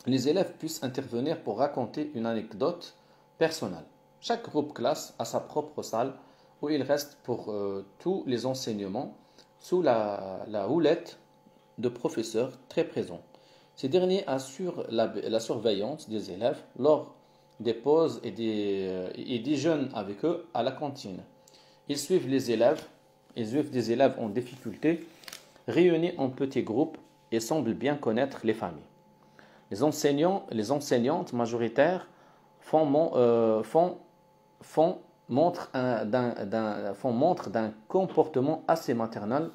les élèves puissent intervenir pour raconter une anecdote personnelle. Chaque groupe classe a sa propre salle où il reste pour tous les enseignements sous la houlette de professeurs très présents. Ces derniers assurent la surveillance des élèves lors des pauses et déjeunent avec eux à la cantine. Ils suivent des élèves en difficulté, réunis en petits groupes et semblent bien connaître les familles. Les enseignantes majoritaires font montre d'un comportement assez maternel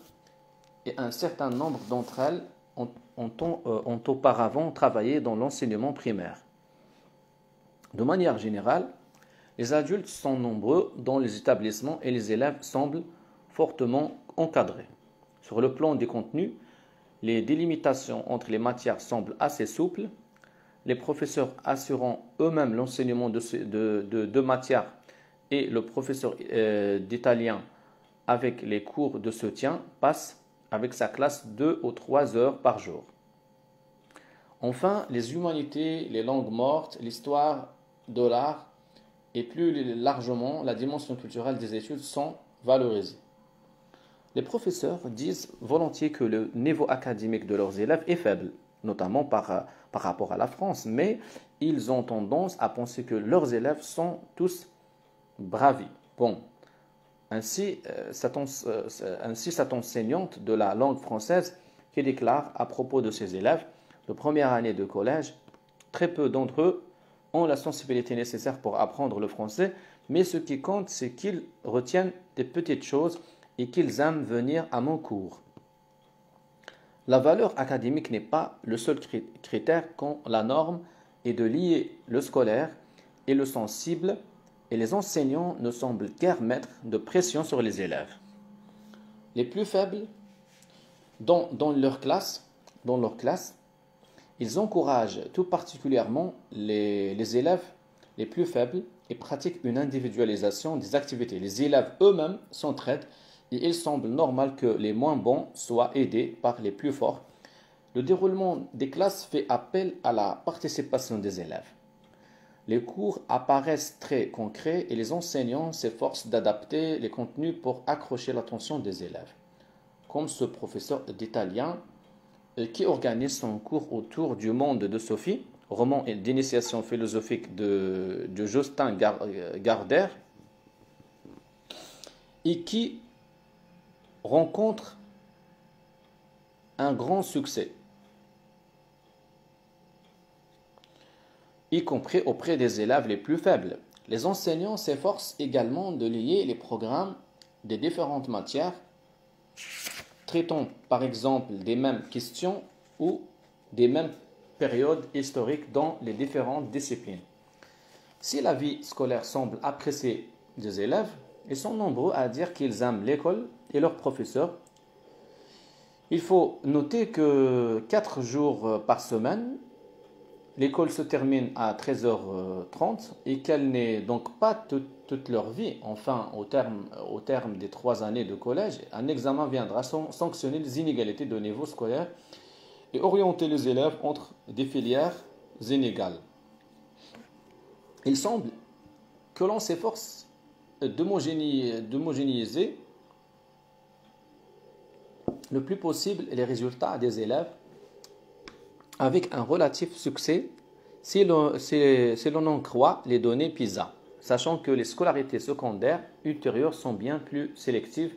et un certain nombre d'entre elles ont auparavant travaillé dans l'enseignement primaire. De manière générale, les adultes sont nombreux dans les établissements et les élèves semblent fortement encadrés. Sur le plan des contenus, les délimitations entre les matières semblent assez souples. Les professeurs assurant eux-mêmes l'enseignement de deux matières et le professeur d'italien avec les cours de soutien, passe avec sa classe 2 ou 3 heures par jour. Enfin, les humanités, les langues mortes, l'histoire de l'art et plus largement la dimension culturelle des études sont valorisées. Les professeurs disent volontiers que le niveau académique de leurs élèves est faible, notamment par rapport à la France, mais ils ont tendance à penser que leurs élèves sont tous bravis. Bon, ainsi, cette enseignante de la langue française qui déclare à propos de ses élèves de première année de collège, très peu d'entre eux ont la sensibilité nécessaire pour apprendre le français, mais ce qui compte, c'est qu'ils retiennent des petites choses et qu'ils aiment venir à mon cours. La valeur académique n'est pas le seul critère quand la norme est de lier le scolaire et le sensible, et les enseignants ne semblent guère mettre de pression sur les élèves. Les plus faibles, dans leur classe, ils encouragent tout particulièrement les élèves les plus faibles et pratiquent une individualisation des activités. Les élèves eux-mêmes s'entraident et il semble normal que les moins bons soient aidés par les plus forts. Le déroulement des classes fait appel à la participation des élèves. Les cours apparaissent très concrets et les enseignants s'efforcent d'adapter les contenus pour accrocher l'attention des élèves. Comme ce professeur d'italien qui organise son cours autour du monde de Sophie, roman d'initiation philosophique de Justin Gardner, et qui rencontre un grand succès, y compris auprès des élèves les plus faibles. Les enseignants s'efforcent également de lier les programmes des différentes matières, traitant par exemple des mêmes questions ou des mêmes périodes historiques dans les différentes disciplines. Si la vie scolaire semble apprécier des élèves, ils sont nombreux à dire qu'ils aiment l'école et leurs professeurs. Il faut noter que 4 jours par semaine, l'école se termine à 13h30 et qu'elle n'est donc pas toute leur vie. Enfin, au terme des 3 années de collège, un examen viendra sanctionner les inégalités de niveau scolaire et orienter les élèves entre des filières inégales. Il semble que l'on s'efforce d'homogénéiser le plus possible les résultats des élèves avec un relatif succès si l'on en croit les données PISA, sachant que les scolarités secondaires ultérieures sont bien plus sélectives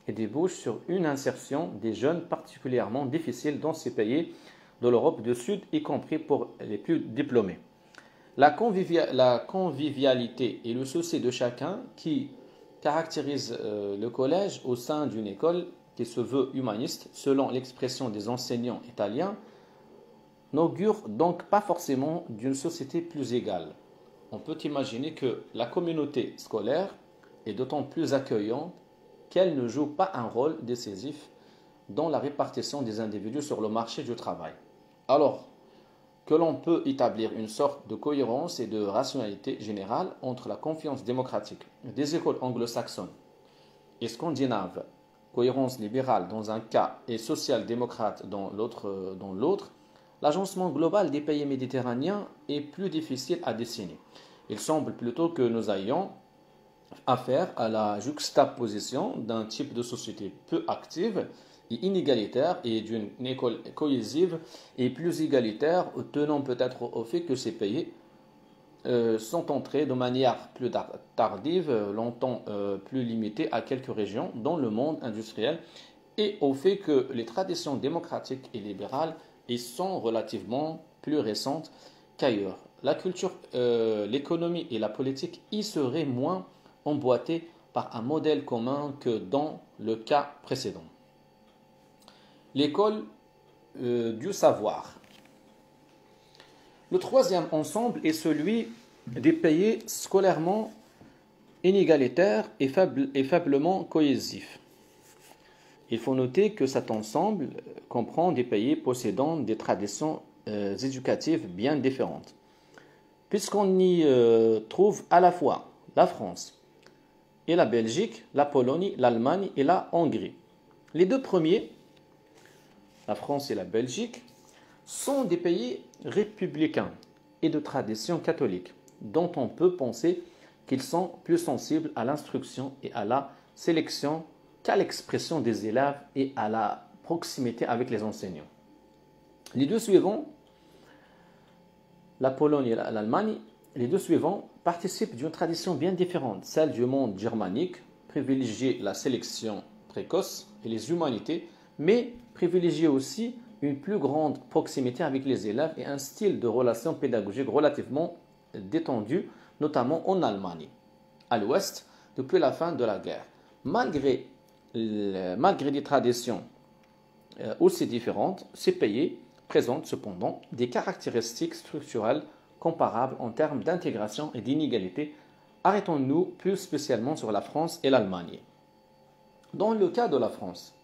et débouchent sur une insertion des jeunes particulièrement difficile dans ces pays de l'Europe du Sud, y compris pour les plus diplômés. La convivialité et le souci de chacun qui caractérise le collège au sein d'une école qui se veut humaniste, selon l'expression des enseignants italiens, n'augure donc pas forcément d'une société plus égale. On peut imaginer que la communauté scolaire est d'autant plus accueillante qu'elle ne joue pas un rôle décisif dans la répartition des individus sur le marché du travail. Alors que l'on peut établir une sorte de cohérence et de rationalité générale entre la confiance démocratique des écoles anglo-saxonnes et scandinaves, cohérence libérale dans un cas et social-démocrate dans l'autre, l'agencement global des pays méditerranéens est plus difficile à dessiner. Il semble plutôt que nous ayons affaire à la juxtaposition d'un type de société peu active et inégalitaire et d'une école cohésive et plus égalitaire, tenant peut-être au fait que ces pays sont entrés de manière plus tardive, longtemps plus limitée à quelques régions dans le monde industriel, et au fait que les traditions démocratiques et libérales y sont relativement plus récentes qu'ailleurs. La culture, l'économie et la politique y seraient moins emboîtées par un modèle commun que dans le cas précédent. L'école du savoir. Le troisième ensemble est celui des pays scolairement inégalitaires et faiblement cohésifs. Il faut noter que cet ensemble comprend des pays possédant des traditions éducatives bien différentes, puisqu'on y trouve à la fois la France, et la Belgique, la Pologne, l'Allemagne et la Hongrie. Les deux premiers, la France et la Belgique, sont des pays républicains et de tradition catholique, dont on peut penser qu'ils sont plus sensibles à l'instruction et à la sélection qu'à l'expression des élèves et à la proximité avec les enseignants. Les deux suivants, la Pologne et l'Allemagne, les deux suivants participent d'une tradition bien différente, celle du monde germanique, privilégie la sélection précoce et les humanités, mais privilégie aussi une plus grande proximité avec les élèves et un style de relation pédagogique relativement détendu, notamment en Allemagne, à l'ouest, depuis la fin de la guerre. Malgré des traditions aussi différentes, ces pays présentent cependant des caractéristiques structurelles comparables en termes d'intégration et d'inégalité. Arrêtons-nous plus spécialement sur la France et l'Allemagne. Dans le cas de la France,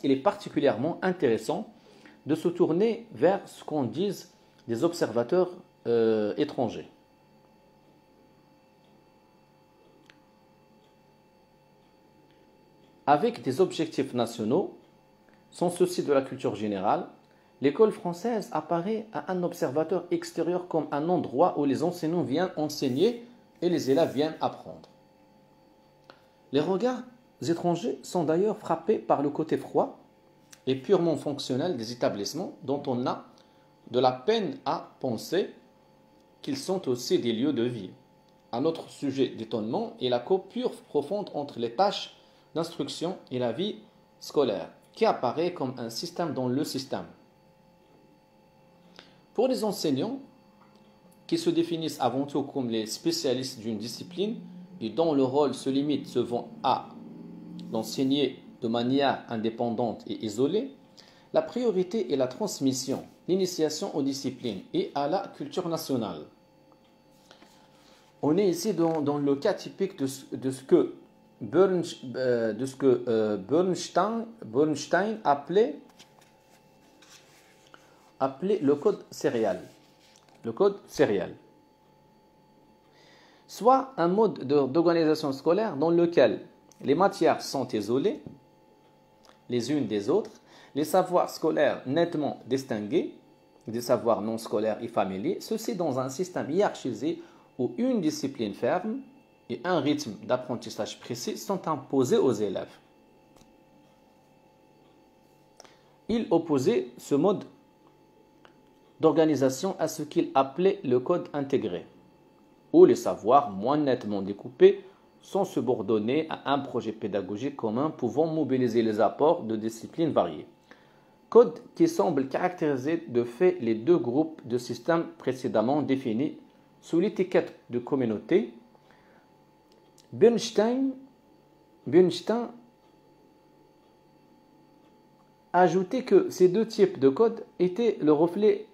il est particulièrement intéressant de se tourner vers ce qu'en disent des observateurs étrangers. Avec des objectifs nationaux, sans souci de la culture générale, l'école française apparaît à un observateur extérieur comme un endroit où les enseignants viennent enseigner et les élèves viennent apprendre. Les regards étrangers sont d'ailleurs frappés par le côté froid et purement fonctionnel des établissements dont on a de la peine à penser qu'ils sont aussi des lieux de vie. Un autre sujet d'étonnement est la coupure profonde entre les tâches d'instruction et la vie scolaire, qui apparaît comme un système dans le système. Pour les enseignants, qui se définissent avant tout comme les spécialistes d'une discipline et dont le rôle se limite souvent à d'enseigner de manière indépendante et isolée, la priorité est la transmission, l'initiation aux disciplines et à la culture nationale. On est ici dans le cas typique de ce que Bernstein appelait le code sérial. Le code sérial. Soit un mode d'organisation scolaire dans lequel les matières sont isolées les unes des autres, les savoirs scolaires nettement distingués des savoirs non scolaires et familiers, ceci dans un système hiérarchisé où une discipline ferme et un rythme d'apprentissage précis sont imposés aux élèves. Il opposait ce mode d'organisation à ce qu'il appelait le code intégré, où les savoirs moins nettement découpés sont subordonnés à un projet pédagogique commun pouvant mobiliser les apports de disciplines variées. Code qui semble caractériser de fait les deux groupes de systèmes précédemment définis sous l'étiquette de communauté. Bernstein a ajouté que ces deux types de codes étaient le reflet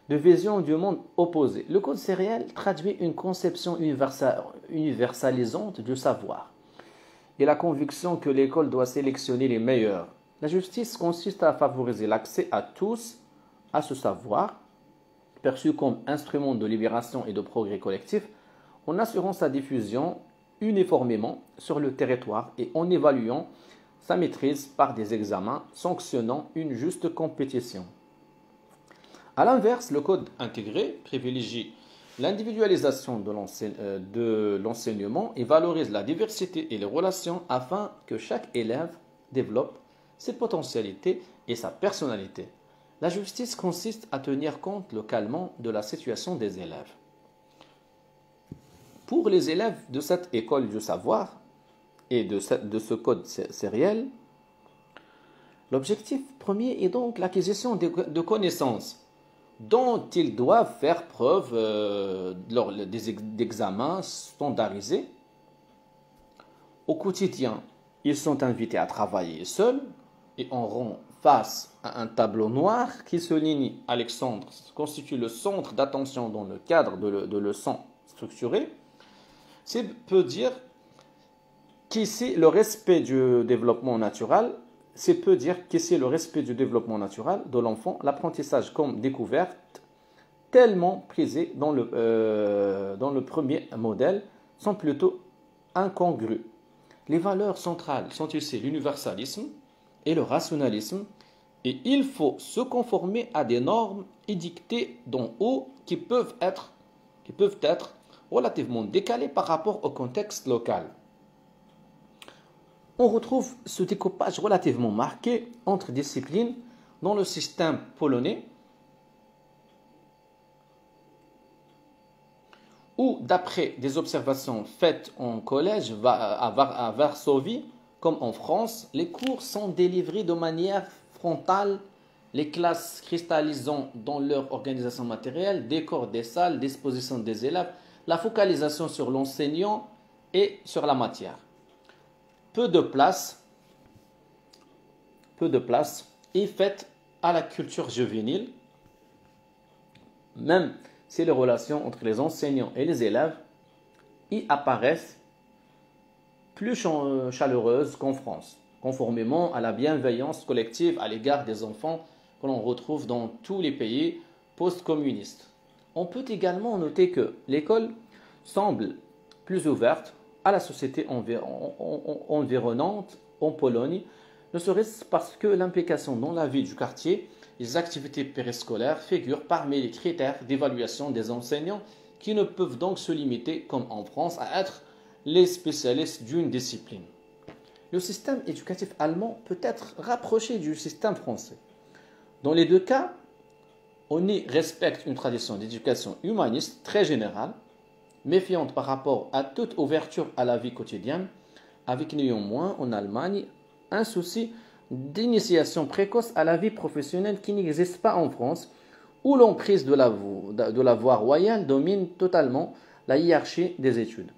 de visions du monde opposé. Le code sériel traduit une conception universalisante du savoir et la conviction que l'école doit sélectionner les meilleurs. La justice consiste à favoriser l'accès à tous à ce savoir, perçu comme instrument de libération et de progrès collectif, en assurant sa diffusion uniformément sur le territoire et en évaluant sa maîtrise par des examens sanctionnant une juste compétition. A l'inverse, le code intégré privilégie l'individualisation de l'enseignement et valorise la diversité et les relations afin que chaque élève développe ses potentialités et sa personnalité. La justice consiste à tenir compte localement de la situation des élèves. Pour les élèves de cette école du savoir et de ce code sériel, l'objectif premier est donc l'acquisition de connaissances dont ils doivent faire preuve lors d'examens standardisés. Au quotidien, ils sont invités à travailler seuls et auront face à un tableau noir qui souligne Alexandre constitue le centre d'attention dans le cadre de leçons structurées. C'est peut dire qu'ici le respect du développement naturel, de l'enfant, l'apprentissage comme découverte, tellement prisées dans le premier modèle sont plutôt incongrues. Les valeurs centrales sont ici l'universalisme et le rationalisme, et il faut se conformer à des normes édictées d'en haut qui peuvent être relativement décalées par rapport au contexte local. On retrouve ce découpage relativement marqué entre disciplines dans le système polonais, où, d'après des observations faites en collège à Varsovie, comme en France, les cours sont délivrés de manière frontale, les classes cristallisant dans leur organisation matérielle, décor des salles, disposition des élèves, la focalisation sur l'enseignant et sur la matière. Peu de place est faite à la culture juvénile, même si les relations entre les enseignants et les élèves y apparaissent plus chaleureuses qu'en France, conformément à la bienveillance collective à l'égard des enfants que l'on retrouve dans tous les pays post-communistes. On peut également noter que l'école semble plus ouverte à la société environnante en Pologne, ne serait-ce parce que l'implication dans la vie du quartier, les activités périscolaires figurent parmi les critères d'évaluation des enseignants qui ne peuvent donc se limiter, comme en France, à être les spécialistes d'une discipline. Le système éducatif allemand peut être rapproché du système français. Dans les deux cas, on y respecte une tradition d'éducation humaniste très générale, méfiante par rapport à toute ouverture à la vie quotidienne, avec néanmoins en Allemagne un souci d'initiation précoce à la vie professionnelle qui n'existe pas en France, où l'emprise de la voie royale domine totalement la hiérarchie des études.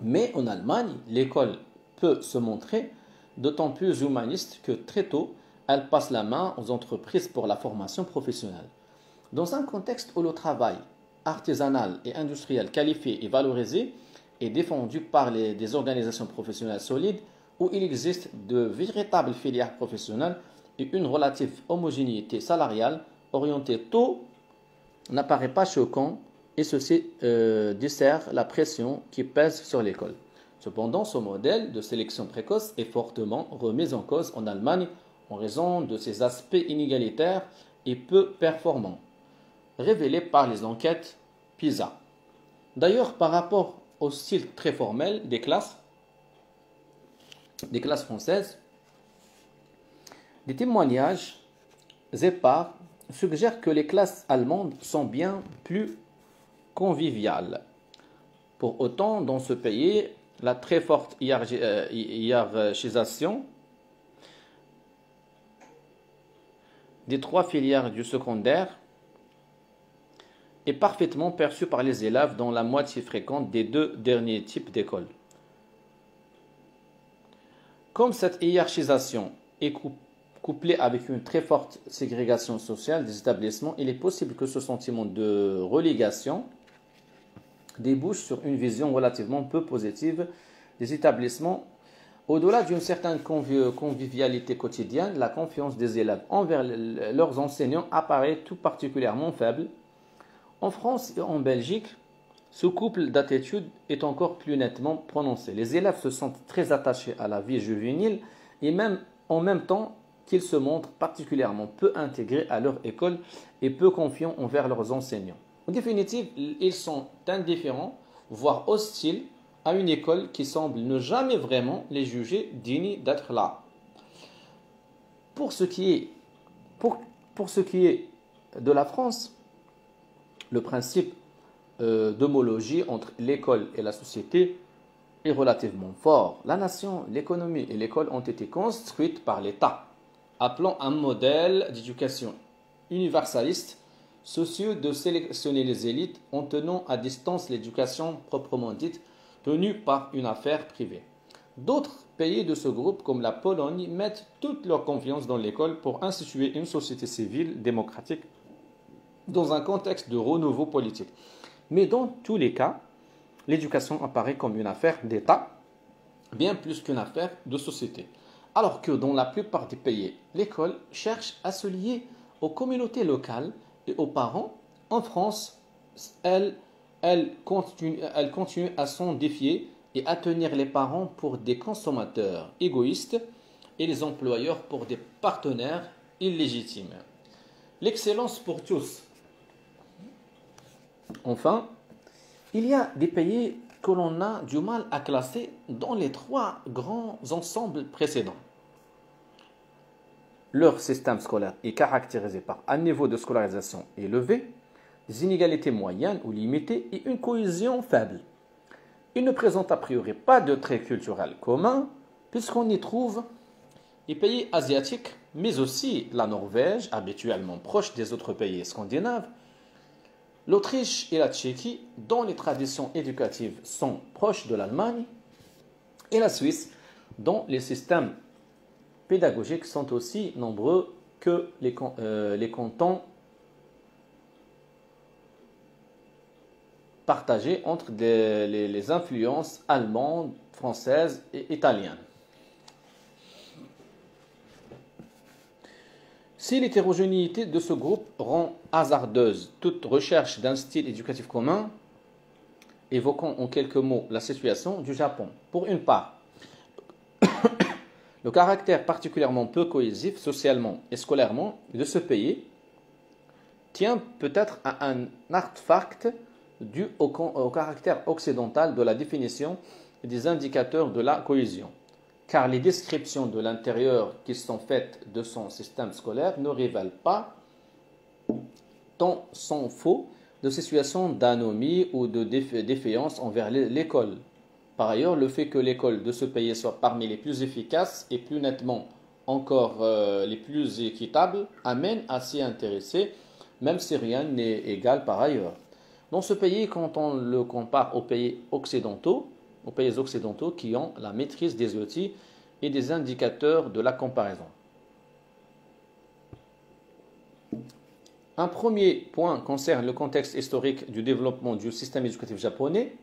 Mais en Allemagne, l'école peut se montrer d'autant plus humaniste que très tôt, elle passe la main aux entreprises pour la formation professionnelle. Dans un contexte où le travail artisanal et industriel qualifié et valorisé est défendu par des organisations professionnelles solides, où il existe de véritables filières professionnelles et une relative homogénéité salariale orientée tôt, n'apparaît pas choquant et ceci dessert la pression qui pèse sur l'école. Cependant, ce modèle de sélection précoce est fortement remis en cause en Allemagne en raison de ses aspects inégalitaires et peu performants, révélés par les enquêtes PISA. D'ailleurs, par rapport au style très formel des classes françaises, des témoignages épars suggèrent que les classes allemandes sont bien plus conviviales. Pour autant, dans ce pays, la très forte hiérarchisation des trois filières du secondaire est parfaitement perçue par les élèves dans la moitié fréquente des deux derniers types d'écoles. Comme cette hiérarchisation est couplée avec une très forte ségrégation sociale des établissements, il est possible que ce sentiment de relégation débouche sur une vision relativement peu positive des établissements. Au-delà d'une certaine convivialité quotidienne, la confiance des élèves envers leurs enseignants apparaît tout particulièrement faible. En France et en Belgique, ce couple d'attitudes est encore plus nettement prononcé. Les élèves se sentent très attachés à la vie juvénile et même en même temps qu'ils se montrent particulièrement peu intégrés à leur école et peu confiants envers leurs enseignants. En définitive, ils sont indifférents, voire hostiles à une école qui semble ne jamais vraiment les juger dignes d'être là. Pour ce qui est de la France, le principe d'homologie entre l'école et la société est relativement fort. La nation, l'économie et l'école ont été construites par l'État, appelant un modèle d'éducation universaliste, soucieux de sélectionner les élites en tenant à distance l'éducation proprement dite, tenue par une affaire privée. D'autres pays de ce groupe, comme la Pologne, mettent toute leur confiance dans l'école pour instituer une société civile démocratique dans un contexte de renouveau politique. Mais dans tous les cas, l'éducation apparaît comme une affaire d'État, bien plus qu'une affaire de société. Alors que dans la plupart des pays, l'école cherche à se lier aux communautés locales et aux parents En France, elle continue à s'en défier et à tenir les parents pour des consommateurs égoïstes et les employeurs pour des partenaires illégitimes. L'excellence pour tous. Enfin, il y a des pays que l'on a du mal à classer dans les trois grands ensembles précédents. Leur système scolaire est caractérisé par un niveau de scolarisation élevé, des inégalités moyennes ou limitées et une cohésion faible. Ils ne présentent a priori pas de traits culturels communs, puisqu'on y trouve les pays asiatiques, mais aussi la Norvège, habituellement proche des autres pays scandinaves, l'Autriche et la Tchéquie, dont les traditions éducatives sont proches de l'Allemagne, et la Suisse, dont les systèmes pédagogiques sont aussi nombreux que les cantons partagés entre les influences allemandes, françaises et italiennes. Si l'hétérogénéité de ce groupe rend hasardeuse toute recherche d'un style éducatif commun, évoquons en quelques mots la situation du Japon. Pour une part, le caractère particulièrement peu cohésif socialement et scolairement de ce pays tient peut-être à un artefact dû au caractère occidental de la définition des indicateurs de la cohésion, car les descriptions de l'intérieur qui sont faites de son système scolaire ne révèlent pas, tant sont faux, de situations d'anomie ou de défiance envers l'école. Par ailleurs, le fait que l'école de ce pays soit parmi les plus efficaces et plus nettement encore les plus équitables amène à s'y intéresser, même si rien n'est égal par ailleurs. Dans ce pays, quand on le compare aux pays occidentaux qui ont la maîtrise des outils et des indicateurs de la comparaison. Un premier point concerne le contexte historique du développement du système éducatif japonais.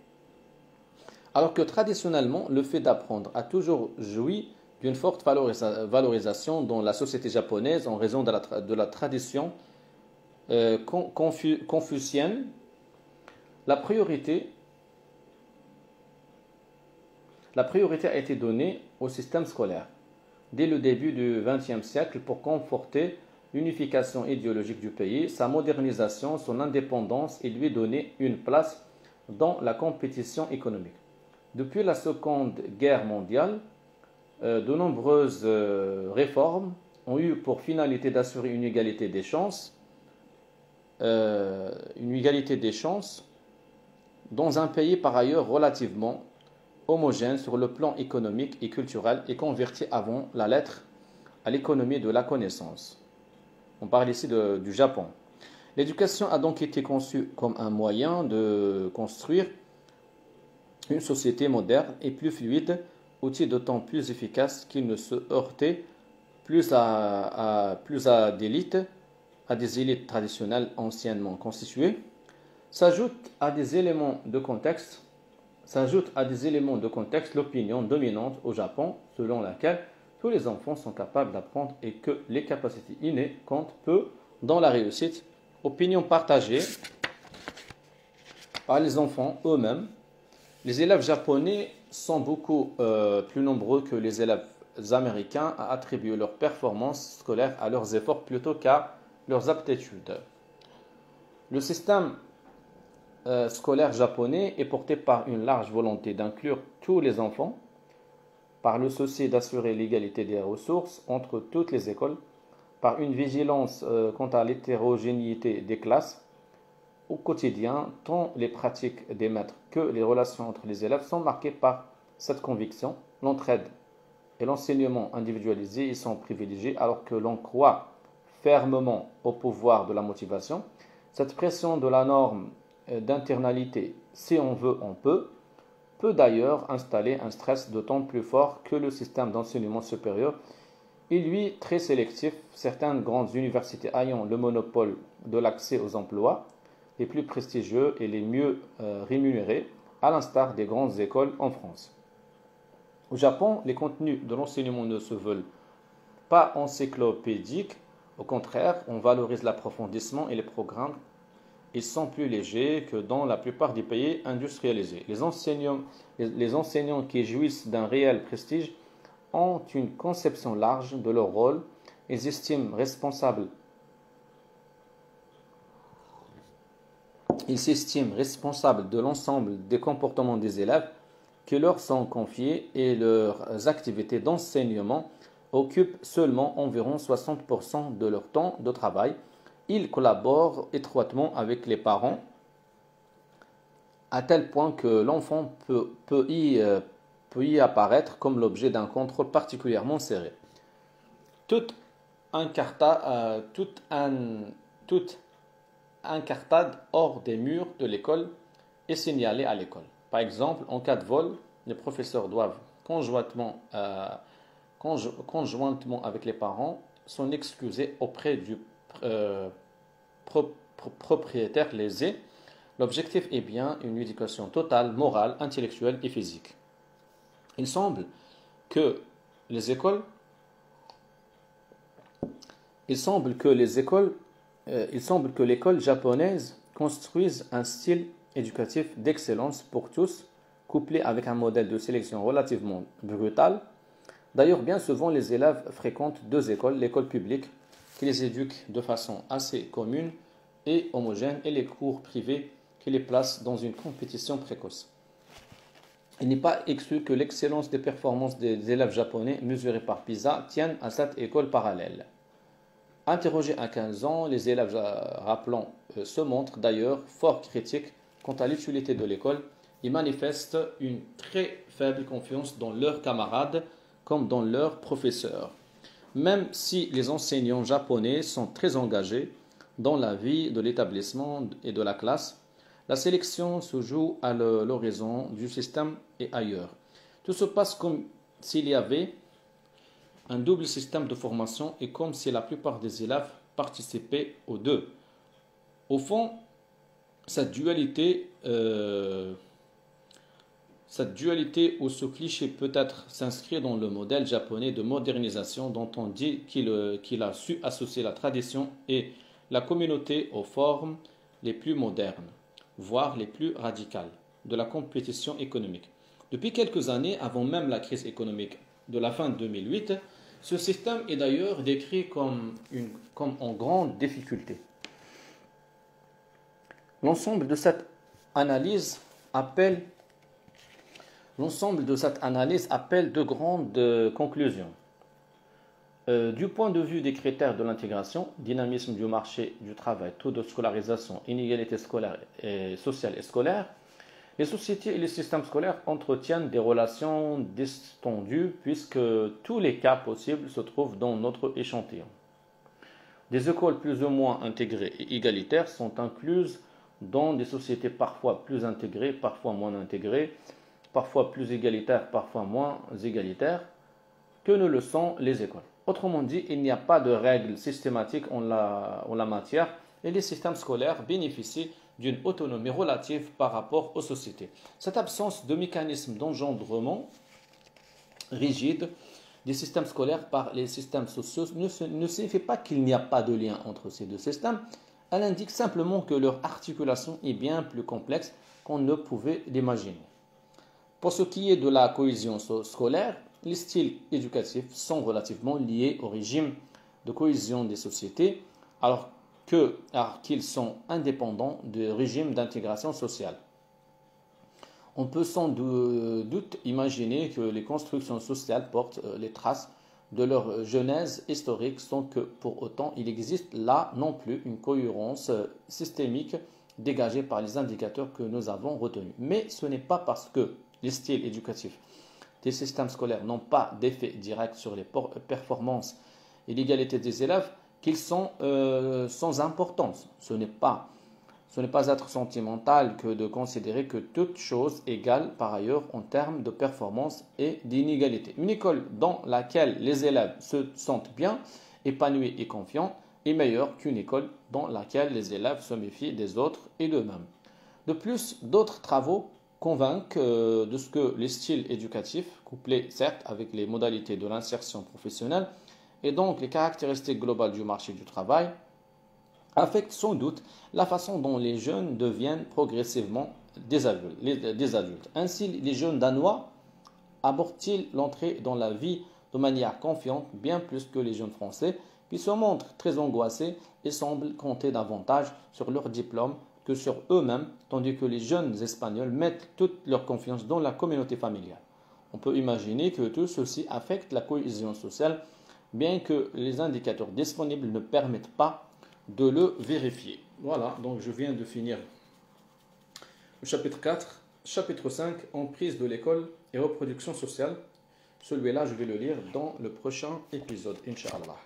Alors que traditionnellement, le fait d'apprendre a toujours joui d'une forte valorisation dans la société japonaise en raison de la tradition confucienne, la priorité a été donnée au système scolaire dès le début du XXe siècle pour conforter l'unification idéologique du pays, sa modernisation, son indépendance et lui donner une place dans la compétition économique. Depuis la Seconde Guerre mondiale, de nombreuses réformes ont eu pour finalité d'assurer une égalité des chances dans un pays par ailleurs relativement homogène sur le plan économique et culturel et converti avant la lettre à l'économie de la connaissance. On parle ici du Japon. L'éducation a donc été conçue comme un moyen de construire une société moderne et plus fluide, outil d'autant plus efficace qu'il ne se heurtait plus à des élites traditionnelles anciennement constituées. S'ajoute à des éléments de contexte l'opinion dominante au Japon selon laquelle tous les enfants sont capables d'apprendre et que les capacités innées comptent peu dans la réussite. Opinion partagée par les enfants eux-mêmes. Les élèves japonais sont beaucoup plus nombreux que les élèves américains à attribuer leurs performances scolaires à leurs efforts plutôt qu'à leurs aptitudes. Le système scolaire japonais est porté par une large volonté d'inclure tous les enfants, par le souci d'assurer l'égalité des ressources entre toutes les écoles, par une vigilance quant à l'hétérogénéité des classes. Au quotidien, tant les pratiques des maîtres que les relations entre les élèves sont marquées par cette conviction. L'entraide et l'enseignement individualisé y sont privilégiés alors que l'on croit fermement au pouvoir de la motivation. Cette pression de la norme d'internalité, si on veut, on peut d'ailleurs installer un stress d'autant plus fort que le système d'enseignement supérieur est lui très sélectif, certaines grandes universités ayant le monopole de l'accès aux emplois les plus prestigieux et les mieux rémunérés, à l'instar des grandes écoles en France. Au Japon, les contenus de l'enseignement ne se veulent pas encyclopédiques, au contraire, on valorise l'approfondissement et les programmes ils sont plus légers que dans la plupart des pays industrialisés. Les enseignants qui jouissent d'un réel prestige ont une conception large de leur rôle. Ils s'estiment responsables de l'ensemble des comportements des élèves qui leur sont confiés et leurs activités d'enseignement occupent seulement environ 60% de leur temps de travail. Ils collaborent étroitement avec les parents à tel point que l'enfant peut y apparaître comme l'objet d'un contrôle particulièrement serré. Toute incartade hors des murs de l'école est signalée à l'école. Par exemple, en cas de vol, les professeurs doivent conjointement avec les parents s'en excuser auprès du propriétaire lésé. L'objectif est bien une éducation totale, morale, intellectuelle et physique. Il semble que l'école japonaise construise un style éducatif d'excellence pour tous, couplé avec un modèle de sélection relativement brutal. D'ailleurs, bien souvent, les élèves fréquentent deux écoles, l'école publique qui les éduque de façon assez commune et homogène, et les cours privés qui les placent dans une compétition précoce. Il n'est pas exclu que l'excellence des performances des élèves japonais mesurées par PISA tienne à cette école parallèle. Interrogés à 15 ans, les élèves rappelant se montrent d'ailleurs fort critiques quant à l'utilité de l'école. Ils manifestent une très faible confiance dans leurs camarades comme dans leurs professeurs. Même si les enseignants japonais sont très engagés dans la vie de l'établissement et de la classe, la sélection se joue à l'horizon du système et ailleurs. Tout se passe comme s'il y avait un double système de formation et comme si la plupart des élèves participaient aux deux. Au fond, cette dualité ou ce cliché peut-être s'inscrit dans le modèle japonais de modernisation dont on dit qu'il a su associer la tradition et la communauté aux formes les plus modernes, voire les plus radicales, de la compétition économique. Depuis quelques années, avant même la crise économique de la fin de 2008, ce système est d'ailleurs décrit comme en grande difficulté. L'ensemble de cette analyse appelle de grandes conclusions. Du point de vue des critères de l'intégration, dynamisme du marché du travail, taux de scolarisation, inégalité scolaire et sociale et scolaire, les sociétés et les systèmes scolaires entretiennent des relations distendues puisque tous les cas possibles se trouvent dans notre échantillon. Des écoles plus ou moins intégrées et égalitaires sont incluses dans des sociétés parfois plus intégrées, parfois moins intégrées, parfois plus égalitaires, parfois moins égalitaires, que ne le sont les écoles. Autrement dit, il n'y a pas de règles systématiques en la matière et les systèmes scolaires bénéficient d'une autonomie relative par rapport aux sociétés. Cette absence de mécanisme d'engendrement rigide des systèmes scolaires par les systèmes sociaux ne signifie pas qu'il n'y a pas de lien entre ces deux systèmes. Elle indique simplement que leur articulation est bien plus complexe qu'on ne pouvait l'imaginer. Pour ce qui est de la cohésion scolaire, les styles éducatifs sont relativement liés au régime de cohésion des sociétés, alors qu'ils sont indépendants du régime d'intégration sociale. On peut sans doute imaginer que les constructions sociales portent les traces de leur genèse historique sans que pour autant il existe là non plus une cohérence systémique dégagée par les indicateurs que nous avons retenus. Mais ce n'est pas parce que les styles éducatifs des systèmes scolaires n'ont pas d'effet direct sur les performances et l'égalité des élèves qu'ils sont sans importance. Ce n'est pas être sentimental que de considérer que toute chose égale par ailleurs en termes de performance et d'inégalité. Une école dans laquelle les élèves se sentent bien, épanouis et confiants est meilleure qu'une école dans laquelle les élèves se méfient des autres et d'eux-mêmes. De plus, d'autres travaux convainquent de ce que les styles éducatifs, couplés certes avec les modalités de l'insertion professionnelle et donc les caractéristiques globales du marché du travail, affecte sans doute la façon dont les jeunes deviennent progressivement des adultes. Ainsi, les jeunes Danois abordent-ils l'entrée dans la vie de manière confiante, bien plus que les jeunes Français, qui se montrent très angoissés et semblent compter davantage sur leur diplôme que sur eux-mêmes, tandis que les jeunes Espagnols mettent toute leur confiance dans la communauté familiale. On peut imaginer que tout ceci affecte la cohésion sociale, bien que les indicateurs disponibles ne permettent pas de le vérifier. Voilà, donc je viens de finir le chapitre 4. Chapitre 5, emprise de l'école et reproduction sociale. Celui-là, je vais le lire dans le prochain épisode, Inch'Allah.